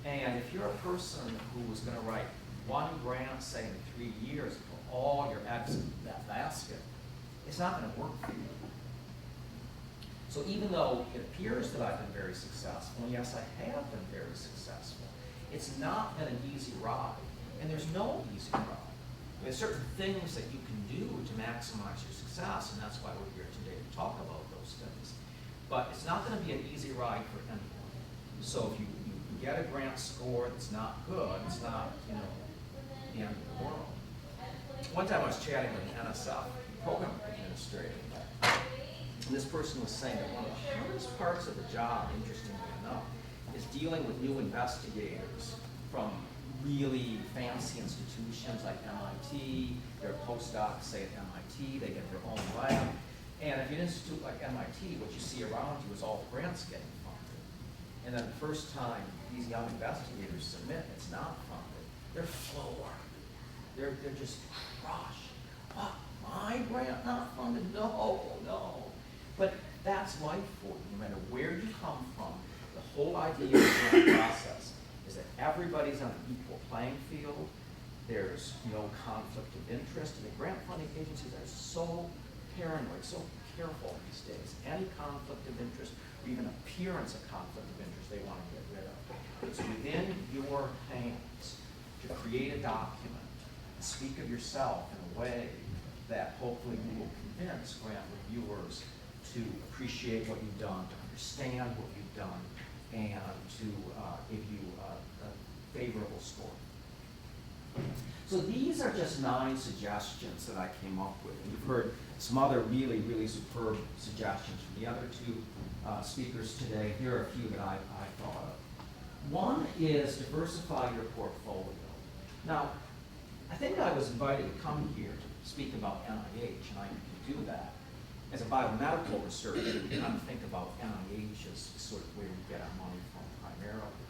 And if you're a person who was going to write one grant, say in 3 years, and put all your eggs in that basket, it's not going to work for you. So even though it appears that I've been very successful, and yes, I have been very successful, it's not been an easy ride. And there's no easy ride. There's certain things that you can do to maximize your success, and that's why we're here today to talk about those things. But it's not going to be an easy ride for anyone. So if you get a grant score that's not good, it's not, the end of the world. One time I was chatting with an NSF program administrator, and this person was saying that one of the hardest parts of the job, interestingly enough, is dealing with new investigators from really fancy institutions like MIT. Their postdocs say at MIT, they get their own lab. And if you're an institute like MIT, what you see around you is all the grants getting funded. And then the first time these young investigators submit, it's not funded. They're floored. They're just crushed. What? My grant not funded? No. But that's life for you, no matter where you come from. The whole idea of the grant process is that everybody's on an equal playing field. There's no conflict of interest. And the grant funding agencies are so paranoid, so careful these days. Any conflict of interest, or even appearance of conflict of interest, they want to get rid of. It's within your hands to create a document and speak of yourself in a way that hopefully you will convince grant reviewers to appreciate what you've done, to understand what you've done, and to give you a favorable score. So these are just 9 suggestions that I came up with. And you've heard some other really, really superb suggestions from the other 2 speakers today. Here are a few that I thought of. One is diversify your portfolio. Now, I think I was invited to come here speak about NIH, and I can do that. As a biomedical researcher, we kind of think about NIH as sort of where we get our money from primarily.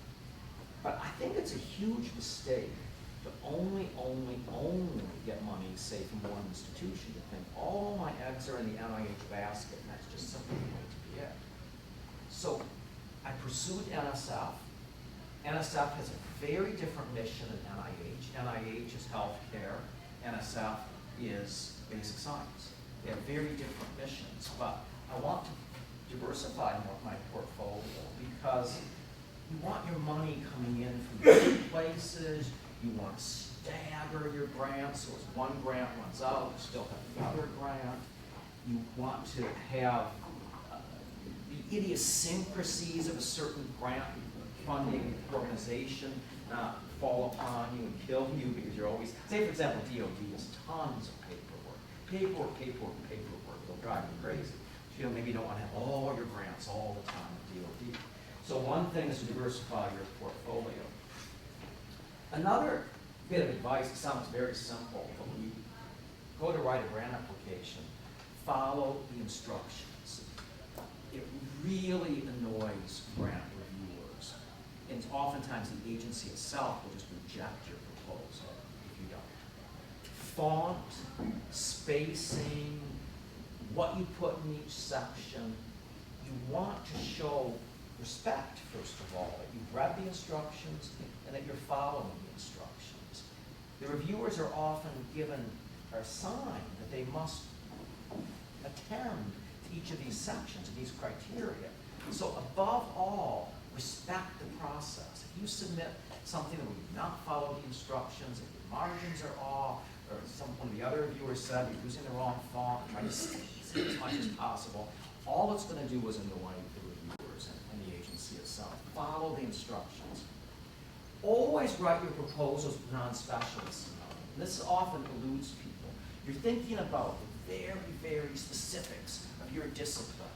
But I think it's a huge mistake to only get money, say, from one institution, to think all my eggs are in the NIH basket, and that's just simply going to be it. So I pursued NSF. NSF has a very different mission than NIH. NIH is healthcare. NSF is basic science. They have very different missions, but I want to diversify my portfolio because you want your money coming in from different places. You want to stagger your grants, so as one grant runs out, you still have another grant. You want to have the idiosyncrasies of a certain grant funding organization not fall upon you and kill you because you're always, say for example, DOD has tons of paperwork. They'll drive you crazy. So, maybe you don't want to have all your grants all the time at DOD. So one thing is to diversify your portfolio. Another bit of advice, it sounds very simple, but when you go to write a grant application, follow the instructions. It really annoys grant reviewers. And oftentimes the agency itself will just reject your proposal if you don't. Font, spacing, what you put in each section, you want to show respect, first of all, that you've read the instructions and that you're following the instructions. The reviewers are often assigned that they must attend to each of these sections and these criteria. So above all, respect the process. If you submit something that would not follow the instructions, if your margins are off, or one of the other reviewers said you're using the wrong font, try to squeeze it as much as possible, all it's going to do is annoy the reviewers and the agency itself. Follow the instructions. Always write your proposals with non-specialists in mind. This often eludes people. You're thinking about the very specifics of your discipline.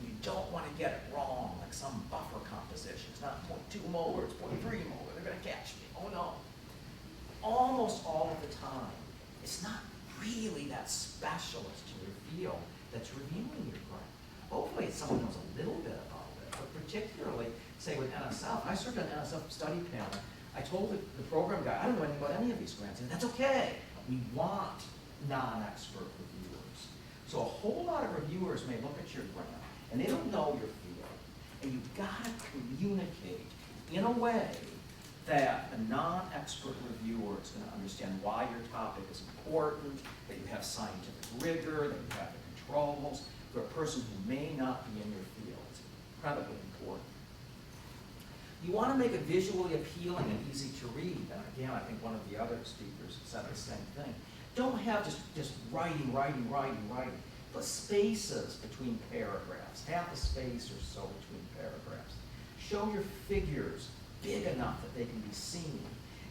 You don't want to get it wrong, like some buffer composition. It's not 0.2 molar, it's 0.3 molar. They're going to catch me. Oh no. Almost all of the time, it's not really that specialist to reveal that's reviewing your grant. Hopefully it's someone who knows a little bit about it, but particularly, say with NSF, I served on an NSF study panel. I told the program guy, I don't know anything about any of these grants, and that's okay. We want non-expert reviewers. So a whole lot of reviewers may look at your grant, and they don't know your field, and you've got to communicate in a way that a non-expert reviewer is going to understand why your topic is important, that you have scientific rigor, that you have the controls, for a person who may not be in your field. It's incredibly important. You want to make it visually appealing and easy to read. And again, I think one of the other speakers said the same thing. Don't have just writing. Put spaces between paragraphs. Half a space or so between paragraphs. Show your figures big enough that they can be seen.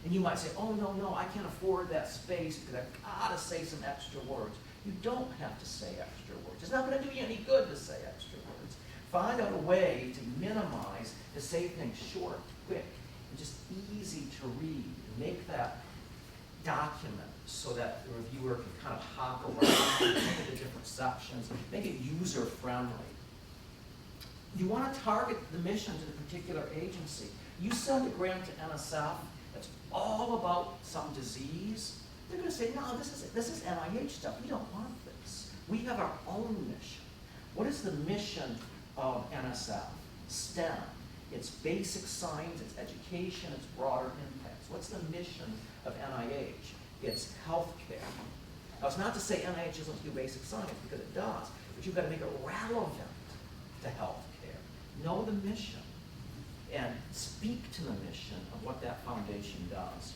And you might say, oh, no, I can't afford that space because I've got to say some extra words. You don't have to say extra words. It's not going to do you any good to say extra words. Find out a way to minimize, to say things short, quick, and just easy to read. Make that document so that the reviewer can kind of hop around, look at the different sections, make it user-friendly. You want to target the mission to the particular agency. You send a grant to NSF that's all about some disease, they're going to say, no, this is NIH stuff. We don't want this. We have our own mission. What is the mission of NSF? STEM. It's basic science, it's education, it's broader impacts. What's the mission of NIH? It's healthcare. Now, it's not to say NIH doesn't do basic science, because it does, but you've got to make it relevant to healthcare. Know the mission and speak to the mission of what that foundation does.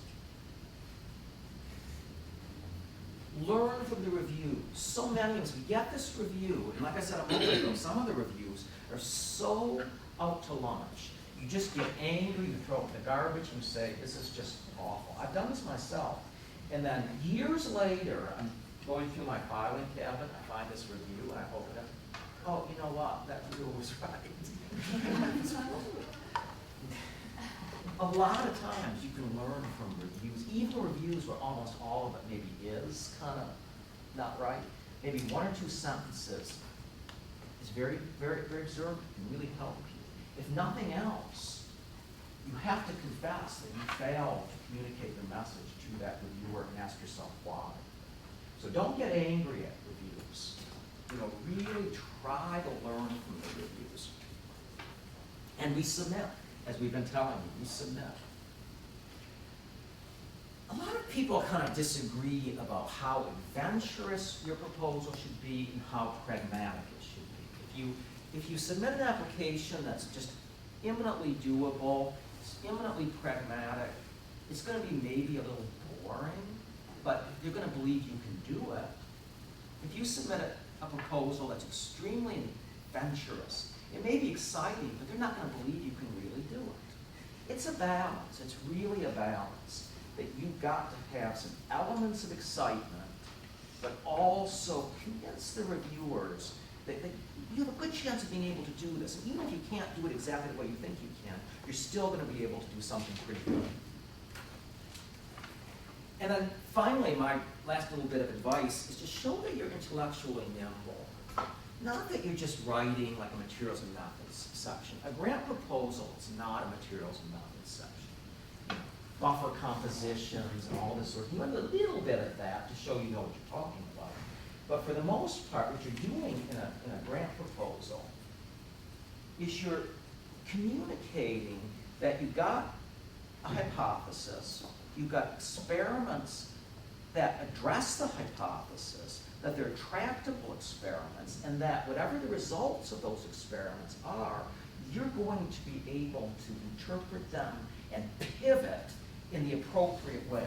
Learn from the reviews. So many of us, we get this review, and like I said a moment ago, some of the reviews are so out to lunch. You just get angry, you throw it in the garbage, and you say, this is just awful. I've done this myself. And then years later, I'm going through my filing cabinet, I find this review, and I open it. Oh, you know what? That review was right. A lot of times you can learn from reviews, even reviews where almost all of it maybe is kind of not right, maybe 1 or 2 sentences is very, very, very observant and really help you. If nothing else, you have to confess that you failed to communicate the message to that reviewer and ask yourself why. So don't get angry at reviews. Really try to learn from the reviews. And we submit, as we've been telling you, we submit. A lot of people kind of disagree about how adventurous your proposal should be and how pragmatic it should be. If you submit an application that's just imminently doable, it's imminently pragmatic, it's going to be maybe a little boring, but you're going to believe you can do it. If you submit a proposal that's extremely adventurous, it may be exciting, but they're not going to believe you can really do it. It's a balance. It's really a balance that you've got to have some elements of excitement, but also convince the reviewers that you have a good chance of being able to do this. And even if you can't do it exactly the way you think you can, you're still going to be able to do something pretty good. And then finally, my last little bit of advice is to show that you're intellectually nimble. Not that you're just writing like a materials and methods section. A grant proposal is not a materials and methods section. Buffer compositions and all this sort of thing. You want a little bit of that to show you know what you're talking about. But for the most part, what you're doing in a grant proposal is you're communicating that you've got a hypothesis, you've got experiments that address the hypothesis, that they're tractable experiments, and that whatever the results of those experiments are, you're going to be able to interpret them and pivot in the appropriate way.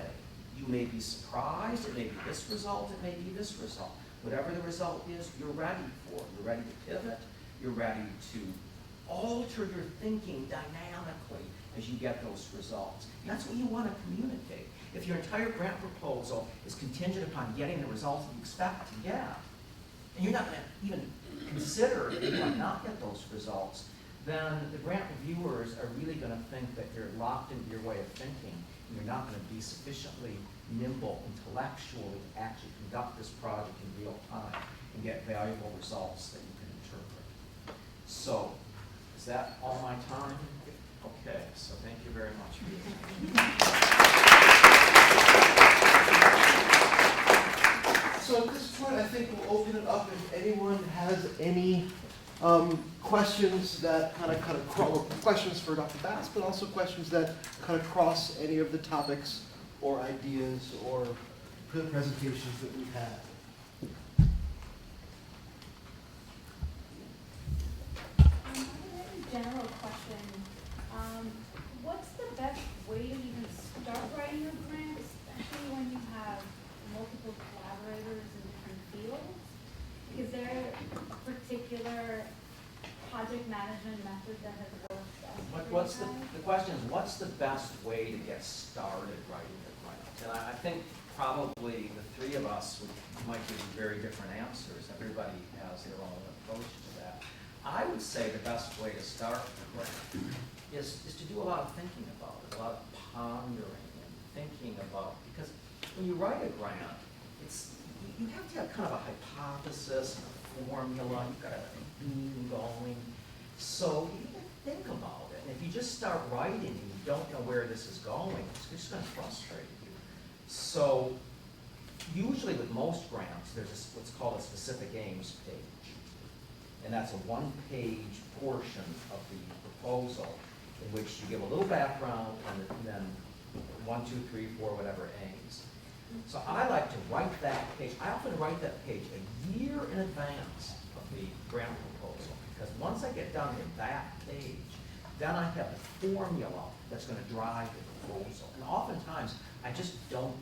You may be surprised, it may be this result, it may be this result. Whatever the result is, you're ready for it. You're ready to pivot, you're ready to alter your thinking dynamically as you get those results. And that's what you want to communicate. If your entire grant proposal is contingent upon getting the results that you expect to get, and you're not going to even consider that you might not get those results, then the grant reviewers are really going to think that you're locked into your way of thinking, and you're not going to be sufficiently nimble intellectually to actually conduct this project in real time and get valuable results that you can interpret. So, is that all my time? Okay, so thank you very much. So at this point, I think we'll open it up if anyone has any questions that kind of questions for Dr. Bass, but also questions that kind of cross any of the topics or ideas or presentations that we've had. I have a general question. What's the best way to even start writing a grant, especially when you have multiple collaborators in different fields? Is there a particular project management method that has worked best? The question is, what's the best way to get started writing a grant? And I think probably the three of us might give you very different answers. Everybody has their own approach to that. I would say the best way to start a grant is to do a lot of thinking about it, a lot of pondering and thinking about, because when you write a grant, you have to have kind of a hypothesis and a formula, you've got a theme going, so you need to think about it. And if you just start writing and you don't know where this is going, it's just going to frustrate you. So usually with most grants, there's what's called a specific aims page. And that's a one-page portion of the proposal in which you give a little background and then 1, 2, 3, 4, whatever aims. So I like to write that page. I often write that page a year in advance of the grant proposal, because once I get done with that page, then I have the formula that's going to drive the proposal. And oftentimes, I just don't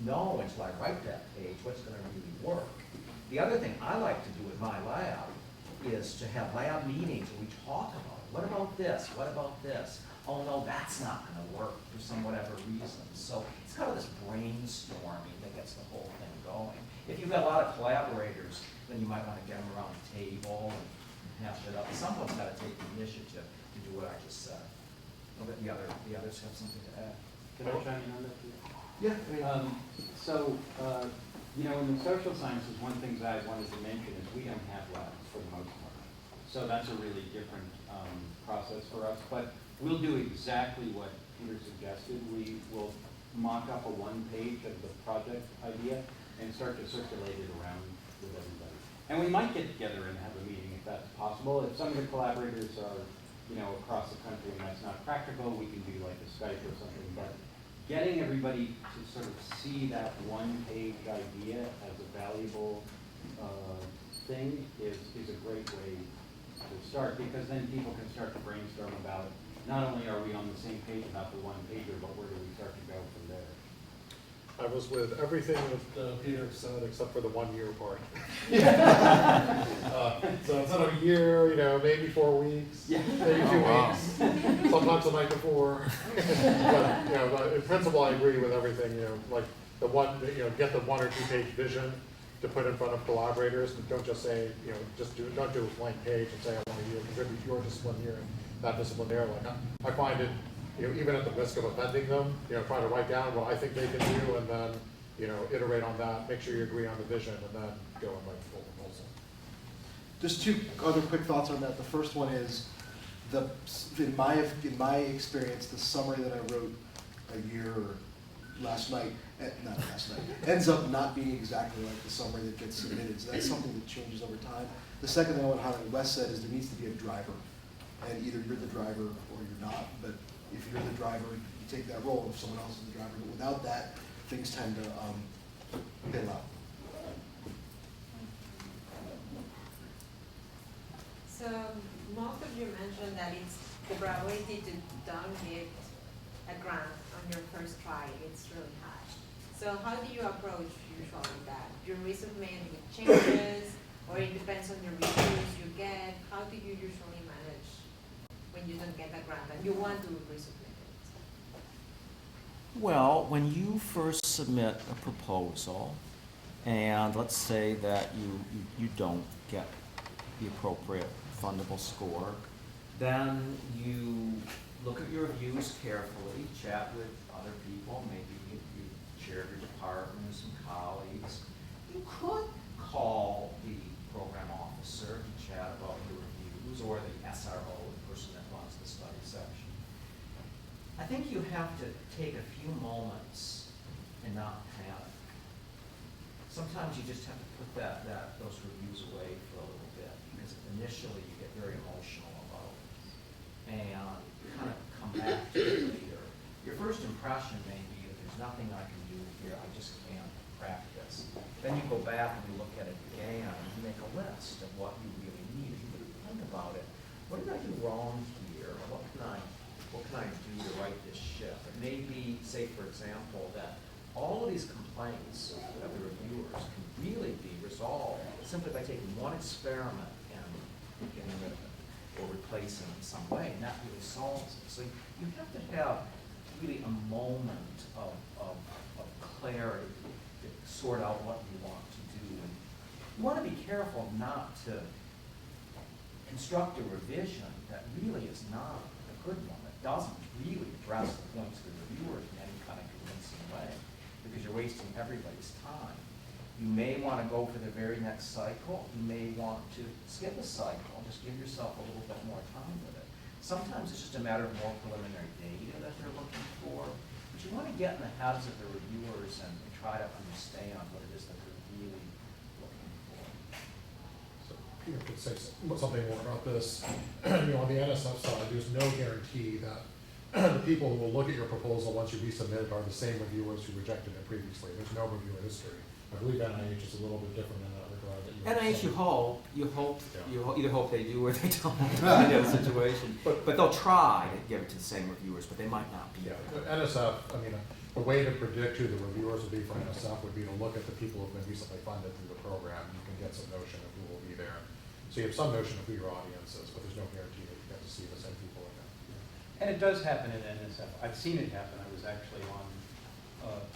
know until I write that page what's going to really work. The other thing I like to do in my lab is to have lab meetings where we talk about it. What about this? What about this? Oh no, that's not going to work for some whatever reason. So it's kind of this brainstorming that gets the whole thing going. If you've got a lot of collaborators, then you might want to get them around the table and hash it up. Someone's got to take the initiative to do what I just said. But the others have something to add. Can I chime in on that, please? Yeah. So, You know, in the social sciences, one thing that I wanted to mention is we don't have labs for the most part. So that's a really different process for us. But we'll do exactly what Peter suggested. We will mock up a one-page of the project idea and start to circulate it around with everybody. And we might get together and have a meeting if that's possible. If some of the collaborators are, you know, across the country and that's not practical, we can do like a Skype or something. But getting everybody to sort of see that one-page idea as a valuable thing is a great way to start, because then people can start to brainstorm about, not only are we on the same page about the one-pager, but where do we start to go from there? I was with everything that Peter said except for the 1 year part. So instead of a year, you know, maybe 4 weeks, Yeah. maybe 2 weeks, sometimes the night before. But, you know, but in principle, I agree with everything, you know, like the one, you know, get the 1 or 2 page vision to put in front of collaborators, but don't just say, you know, don't do a blank page and say, I want you to contribute your discipline here and that discipline there. Like, I find it, you know, even at the risk of offending them, you know, try to write down what I think they can do and then, you know, iterate on that, make sure you agree on the vision, and then go and write the full proposal. Just 2 other quick thoughts on that. The first one is, in my experience, the summary that I wrote not last night, ends up not being exactly like the summary that gets submitted. So that's something that changes over time. The second thing I want to highlight, Wes said, is there needs to be a driver. And either you're the driver or you're not. But if you're the driver, you take that role. If someone else is the driver, but without that, things tend to fail out. So most of you mentioned that it's the probability to don't get a grant on your first try, it's really high. So how do you approach usually that? You resubmit with changes, or it depends on the reviews you get? How do you usually manage when you don't get a grant and you want to resubmit it? Well, when you first submit a proposal, and let's say that you don't get the appropriate fundable score, then you look at your reviews carefully, chat with other people, maybe you share your department with some colleagues. You could call the program officer to chat about your reviews, or the SRO, the person that runs the study section. I think you have to take a few moments and not panic. Sometimes you just have to put those reviews away for a little bit, because initially you get very emotional about it, and kind of come back to it later. Your first impression may be that there's nothing I can do here, I just can't practice. Then you go back and you look at it again, and you make a list of what you really need. You really think about it. What did I do wrong here? What can I do to right this ship? It may be, say for example, that all of these complaints of the reviewers can really be resolved simply by taking one experiment and getting rid of it, or replacing it in some way, and that really solves it. So you have to have really a moment of clarity to sort out what you want to do. And you want to be careful not to construct a revision that really is not a good one, that doesn't really address the points of the reviewers in any kind of convincing way, because you're wasting everybody's time. You may want to go for the very next cycle. You may want to skip a cycle and just give yourself a little bit more time with it. Sometimes it's just a matter of more preliminary data that they're looking for. But you want to get in the heads of the reviewers and try to understand what it is that they're really looking for. So Peter could say something more about this. You know, on the NSF side, there's no guarantee that the people who will look at your proposal once you resubmit it are the same reviewers who rejected it previously. There's no reviewer history. I believe NIH is a little bit different in that regard. NIH, you either hope they do or they don't Yeah. in that situation. But they'll try to give it to the same reviewers, but they might not be. Yeah, NSF, I mean, the way to predict who the reviewers will be for NSF would be to look at the people who have been recently funded through the program. You can get some notion of who will be there. So you have some notion of who your audience is, but there's no guarantee that you get to see the same people again. And it does happen in NSF. I've seen it happen. I was actually on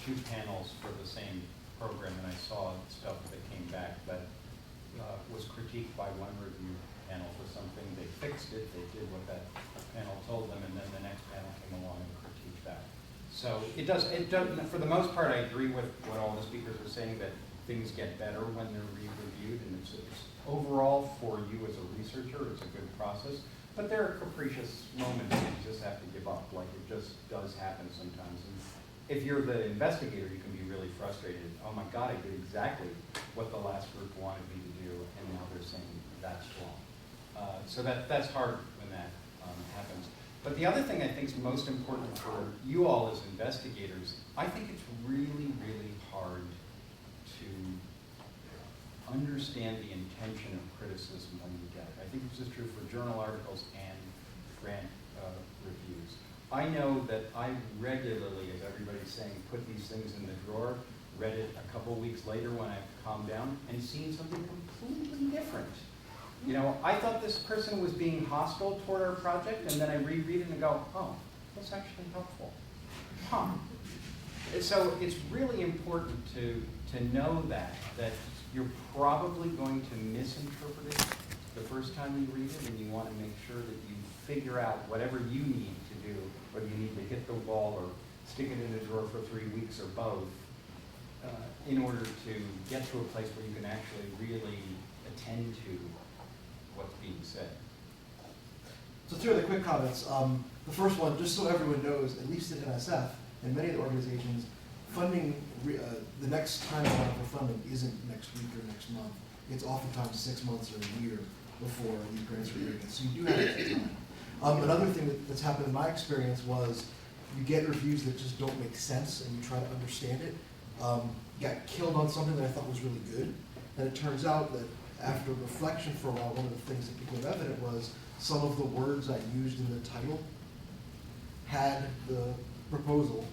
2 panels for the same program, and I saw stuff that came back that was critiqued by one review panel for something. They fixed it, they did what that panel told them, and then the next panel came along and critiqued that. So it does, for the most part, I agree with what all the speakers are saying, that things get better when they're re-reviewed, and it's overall for you as a researcher, it's a good process. But there are capricious moments that you just have to give up, like it just does happen sometimes. And if you're the investigator, you can be really frustrated. Oh my God, I did exactly what the last group wanted me to do, and now they're saying that's wrong. So that's hard when that happens. But the other thing I think is most important for you all as investigators, I think it's really, really hard to understand the intention of criticism when you get it. I think this is true for journal articles and grant reviews. I know that I regularly, as everybody's saying, put these things in the drawer, read it a couple weeks later when I've calmed down, and seen something completely different. You know, I thought this person was being hostile toward our project, and then I reread it and go, oh, that's actually helpful. Huh. And so it's really important to know that you're probably going to misinterpret it the first time you read it, and you want to make sure that you figure out whatever you need to do, whether you need to hit the wall or stick it in a drawer for 3 weeks or both, in order to get to a place where you can actually really attend to what's being said. So two other quick comments. The first one, just so everyone knows, at least at NSF and many of the organizations, funding, the next time around for funding isn't next week or next month. It's oftentimes 6 months or a year before these grants are given. So you do have extra time. Another thing that's happened in my experience was you get reviews that just don't make sense and you try to understand it. Got killed on something that I thought was really good. And it turns out that after reflection for a while, one of the things that became evident was some of the words I used in the title had the proposal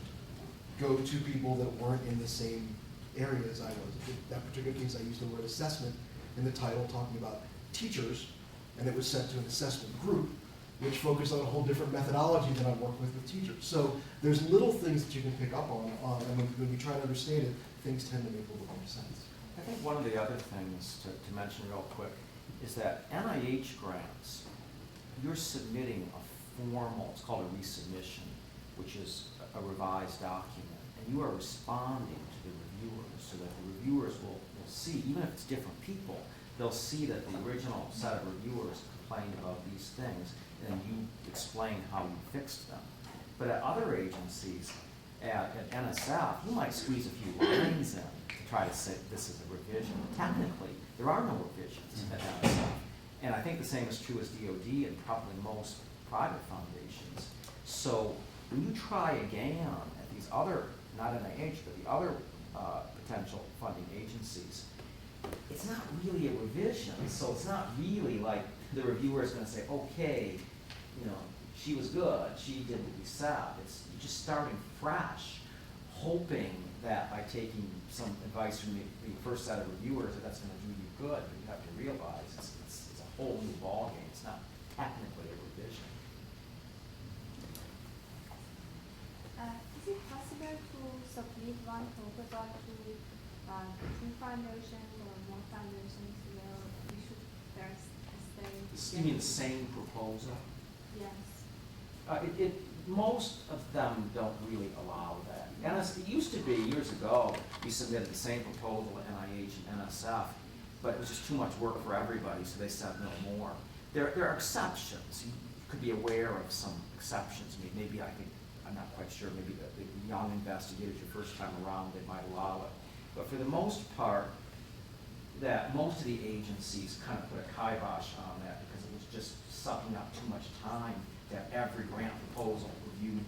go to people that weren't in the same area as I was. In that particular case, I used the word assessment in the title, talking about teachers, and it was sent to an assessment group, which focused on a whole different methodology than I work with teachers. So there's little things that you can pick up on, and when you try to understand it, things tend to make a little more sense. I think one of the other things to mention real quick is that NIH grants, you're submitting a formal, it's called a resubmission, which is a revised document, and you are responding to the reviewers so that the reviewers will see, even if it's different people, they'll see that the original set of reviewers complained about these things, and then you explain how you fixed them. But at other agencies, at NSF, you might squeeze a few lines in to try to say this is a revision. Technically, there are no revisions at NSF. And I think the same is true as DOD and probably most private foundations. So when you try again at these other, not NIH, but the other potential funding agencies, it's not really a revision. So it's not really like the reviewer is going to say, okay, you know, she was good, she did what we said. It's just starting fresh, hoping that by taking some advice from the first set of reviewers that's going to do you good, but you have to realize it's a whole new ballgame. It's not technically a revision. Is it possible to submit one proposal to two foundations or more foundations where we should first stay? You mean the same proposal? Yes. Most of them don't really allow that. And it used to be years ago, you submitted the same proposal to NIH and NSF, but it was just too much work for everybody, so they said no more. There are exceptions. You could be aware of some exceptions. Maybe I'm not quite sure, maybe the young investigators your first time around, they might allow it. But for the most part, most of the agencies kind of put a kibosh on that because it was just sucking up too much time to have every grant proposal reviewed,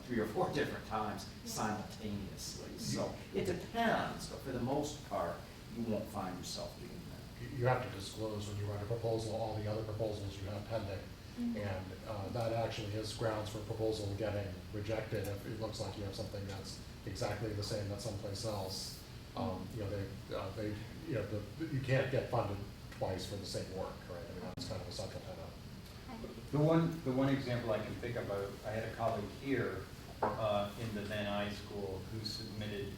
3 or 4 different times simultaneously. So it depends, but for the most part, you won't find yourself doing that. You have to disclose when you write a proposal, all the other proposals you have pending. And that actually is grounds for a proposal getting rejected if it looks like you have something that's exactly the same as someplace else. You can't get funded twice for the same work, right? I mean, that's kind of a central tenet. The one example I can think of, I had a colleague here in the then I school who submitted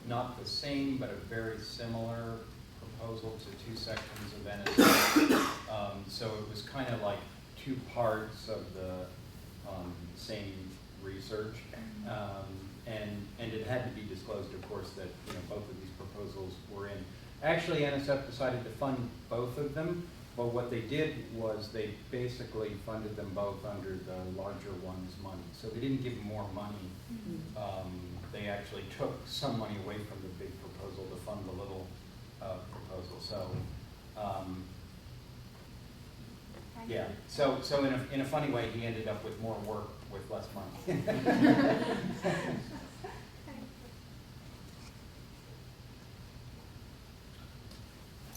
not the same but a very similar proposal to 2 sections of NSF. So it was kind of like 2 parts of the same research. and it had to be disclosed, of course, that, you know, both of these proposals were in. Actually, NSF decided to fund both of them, but what they did was they basically funded them both under the larger one's money. So they didn't give more money. They actually took some money away from the big proposal to fund the little proposal. So, yeah. So in a funny way, he ended up with more work with less money.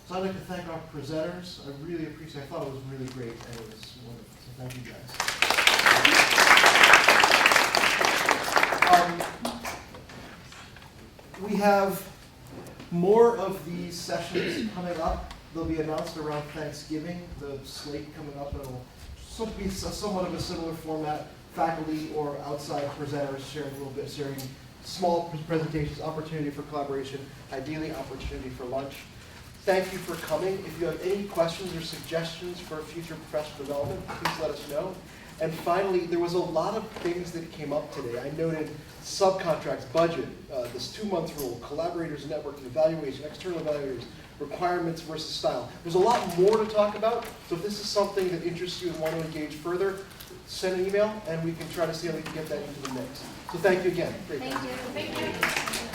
So I'd like to thank our presenters. I really appreciate it. I thought it was really great, and it was wonderful. So thank you guys. We have more of these sessions coming up. They'll be announced around Thanksgiving, the slate coming up, and it'll be somewhat of a similar format. Faculty or outside presenters sharing a little bit, sharing small presentations, opportunity for collaboration, ideally opportunity for lunch. Thank you for coming. If you have any questions or suggestions for future professional development, please let us know. And finally, there was a lot of things that came up today. I noted subcontracts, budget, this 2-month rule, collaborators, networking, evaluation, external evaluators, requirements versus style. There's a lot more to talk about, so if this is something that interests you and want to engage further, send an email and we can try to see how we can get that into the mix. So thank you again. Great. Thank you. Thank you.